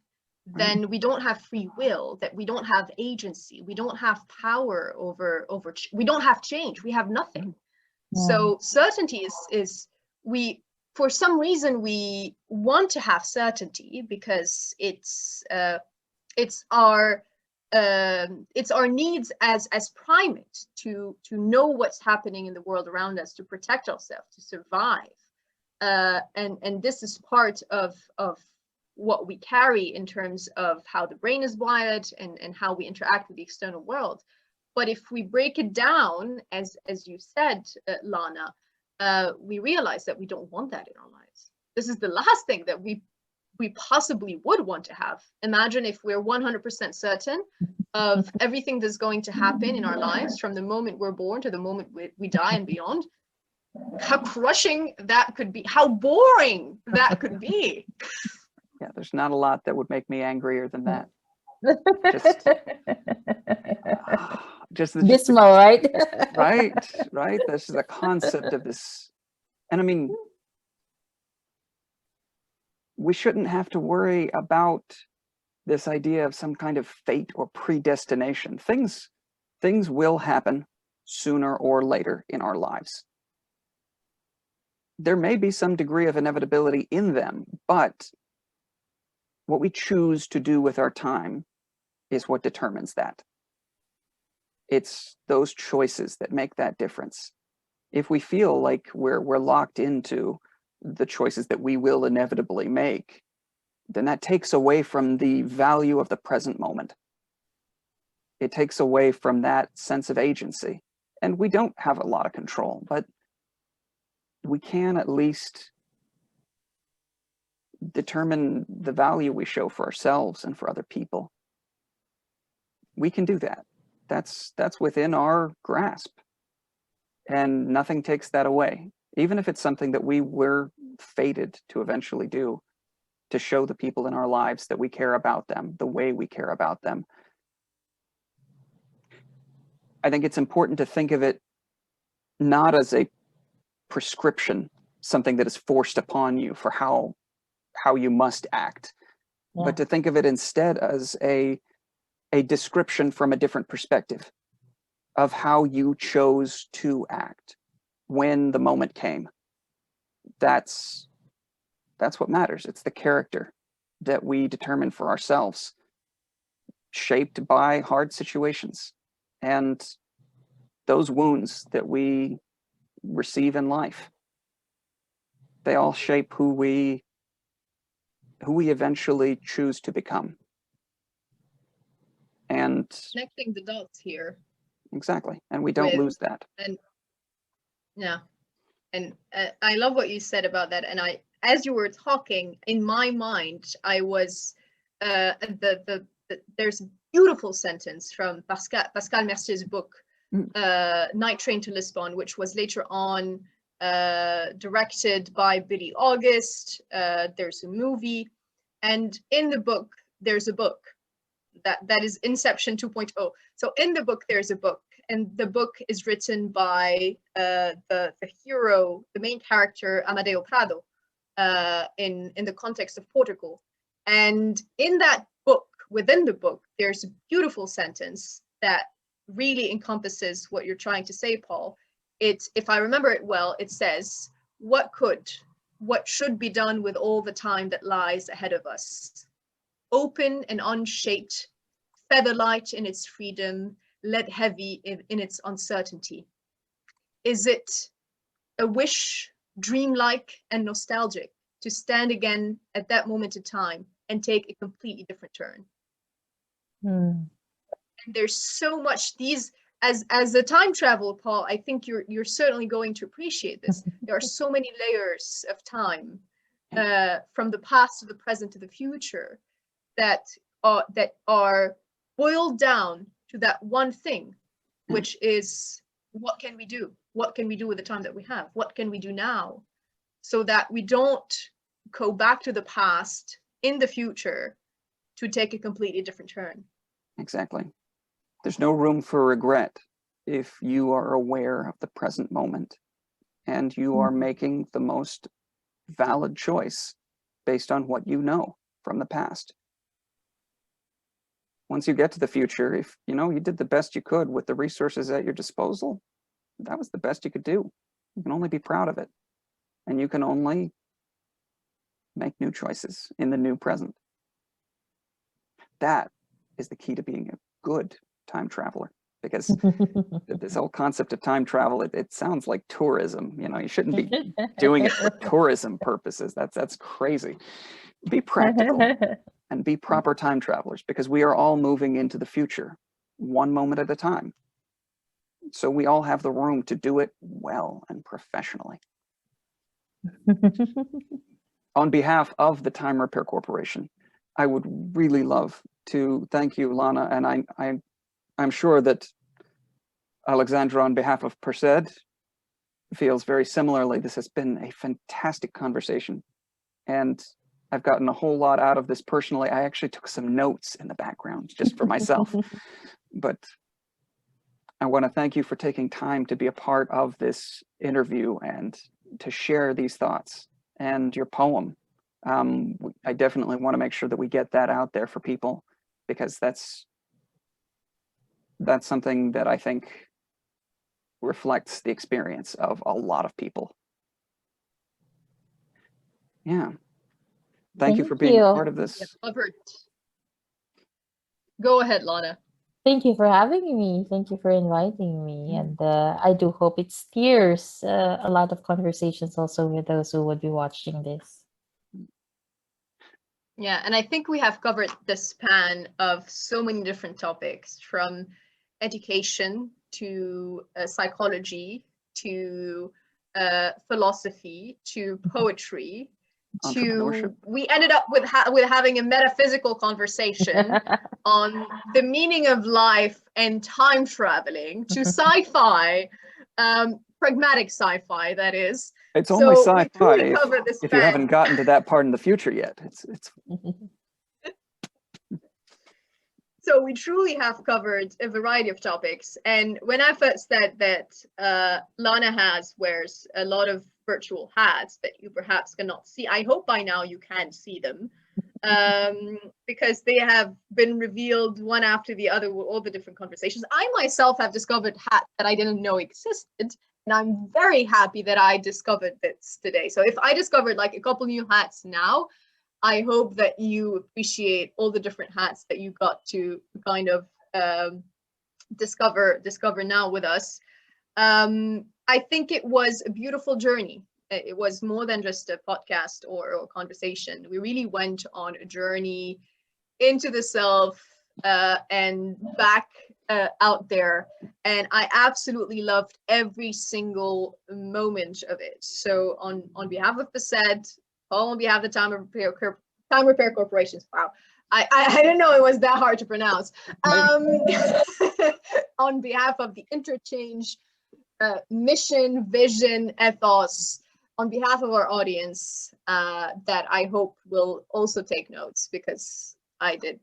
Speaker 1: Then we don't have free will, that we don't have agency, we don't have power over we don't have change, we have nothing.
Speaker 3: Yeah.
Speaker 1: So certainty is we, for some reason, we want to have certainty because it's our needs as primates to know what's happening in the world around us, to protect ourselves, to survive, and this is part of what we carry in terms of how the brain is wired and how we interact with the external world. But if we break it down, as you said, Lana, we realize that we don't want that in our lives. This is the last thing that we possibly would want to have. Imagine if we're 100% certain of everything that's going to happen in our lives from the moment we're born to the moment we die and beyond. How crushing that could be, how boring that could be.
Speaker 2: Yeah, there's not a lot that would make me angrier than that. Just
Speaker 3: dismal, right?
Speaker 2: right. This is the concept of this. And I mean, we shouldn't have to worry about this idea of some kind of fate or predestination. Things will happen sooner or later in our lives. There may be some degree of inevitability in them, but what we choose to do with our time is what determines that. It's those choices that make that difference. If we feel like we're locked into the choices that we will inevitably make, then that takes away from the value of the present moment. It takes away from that sense of agency. And we don't have a lot of control, but we can at least determine the value we show for ourselves and for other people. We can do that. That's within our grasp. And nothing takes that away, even if it's something that we were fated to eventually do, to show the people in our lives that we care about them the way we care about them. I think it's important to think of it not as a prescription, something that is forced upon you for how you must act, but to think of it instead as a description from a different perspective of how you chose to act when the moment came. That's what matters. It's the character that we determine for ourselves, shaped by hard situations and those wounds that we receive in life. They all shape who we eventually choose to become. And
Speaker 1: Connecting the dots here.
Speaker 2: Exactly. And we don't lose that.
Speaker 1: And yeah. And I love what you said about that. And as you were talking, in my mind, I was there's a beautiful sentence from Pascal Mercier's book, Night Train to Lisbon, which was later on directed by Billy August. There's a movie, and in the book there's a book that is Inception 2.0. So in the book there's a book, and the book is written by the hero, the main character, Amadeo Prado, in the context of Portugal. And in that book, within the book, there's a beautiful sentence that really encompasses what you're trying to say, Paul. It's, if I remember it well, it says, what should be done with all the time that lies ahead of us? Open and unshaped, featherlight in its freedom, lead heavy in its uncertainty. Is it a wish, dreamlike and nostalgic? to stand again at that moment in time and take a completely different turn.
Speaker 3: Hmm.
Speaker 1: And there's so much these as a time travel, Paul, I think you're certainly going to appreciate this. There are so many layers of time from the past to the present to the future that are boiled down to that one thing, which is what can we do? What can we do with the time that we have? What can we do now so that we don't go back to the past in the future to take a completely different turn?
Speaker 2: Exactly. There's no room for regret if you are aware of the present moment and you are making the most valid choice based on what you know from the past. Once you get to the future, if you know you did the best you could with the resources at your disposal, that was the best you could do. You can only be proud of it. And you can only make new choices in the new present. That is the key to being a good time traveler, because this whole concept of time travel, it sounds like tourism. You know, you shouldn't be doing it for tourism purposes. That's crazy. Be practical and be proper time travelers, because we are all moving into the future one moment at a time. So we all have the room to do it well and professionally. On behalf of the Time Repair Corporation, I would really love to thank you, Lana, and I'm sure that Alexandra, on behalf of Pair.Ed, feels very similarly. This has been a fantastic conversation, and I've gotten a whole lot out of this personally. I actually took some notes in the background just for myself, but I want to thank you for taking time to be a part of this interview and to share these thoughts and your poem. I definitely want to make sure that we get that out there for people, because that's something that I think reflects the experience of a lot of people. Yeah. Thank you for being a part of this.
Speaker 1: Yeah, go ahead, Lana.
Speaker 3: Thank you for having me. Thank you for inviting me. And I do hope it steers a lot of conversations also with those who would be watching this.
Speaker 1: Yeah, and I think we have covered the span of so many different topics, from education to psychology to philosophy to poetry to we ended up with having a metaphysical conversation on the meaning of life and time traveling, to sci-fi, pragmatic sci-fi, that is.
Speaker 2: It's only sci-fi if you haven't gotten to that part in the future yet. It's
Speaker 1: So we truly have covered a variety of topics. And when I first said that Lana wears a lot of virtual hats that you perhaps cannot see, I hope by now you can see them, because they have been revealed one after the other with all the different conversations. I myself have discovered hats that I didn't know existed, and I'm very happy that I discovered this today. So if I discovered like a couple new hats now, I hope that you appreciate all the different hats that you got to kind of discover now with us. I think it was a beautiful journey. It was more than just a podcast or a conversation. We really went on a journey into the self and back out there. And I absolutely loved every single moment of it. So on behalf of Pair.Ed, Paul, on behalf of the Time Repair Corporations. Wow, I didn't know it was that hard to pronounce. On behalf of the Interchange mission, vision, ethos, on behalf of our audience, that I hope will also take notes, because I did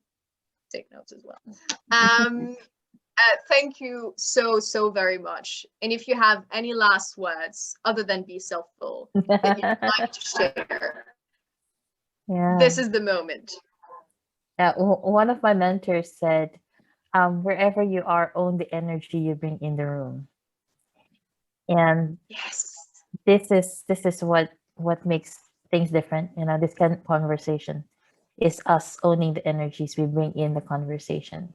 Speaker 1: take notes as well. Thank you so very much. And if you have any last words other than be self-full that you'd like to share, this is the moment.
Speaker 3: One of my mentors said, wherever you are, own the energy you bring in the room. And
Speaker 1: yes,
Speaker 3: this is what makes things different. You know, this kind of conversation is us owning the energies we bring in the conversation.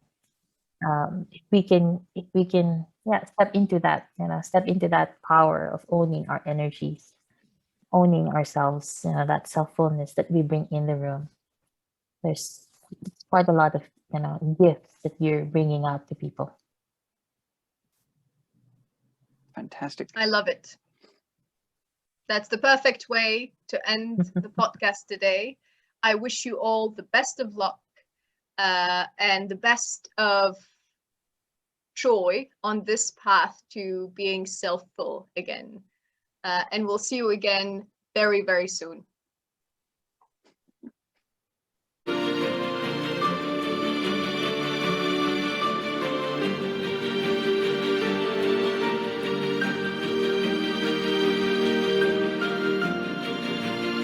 Speaker 3: If we can step into that, step into that power of owning our energies, owning ourselves, that self-fullness that we bring in the room. There's quite a lot of, gifts that you're bringing out to people.
Speaker 2: Fantastic.
Speaker 1: I love it. That's the perfect way to end the podcast today. I wish you all the best of luck and the best of joy on this path to being self-full again. And we'll see you again very, very soon.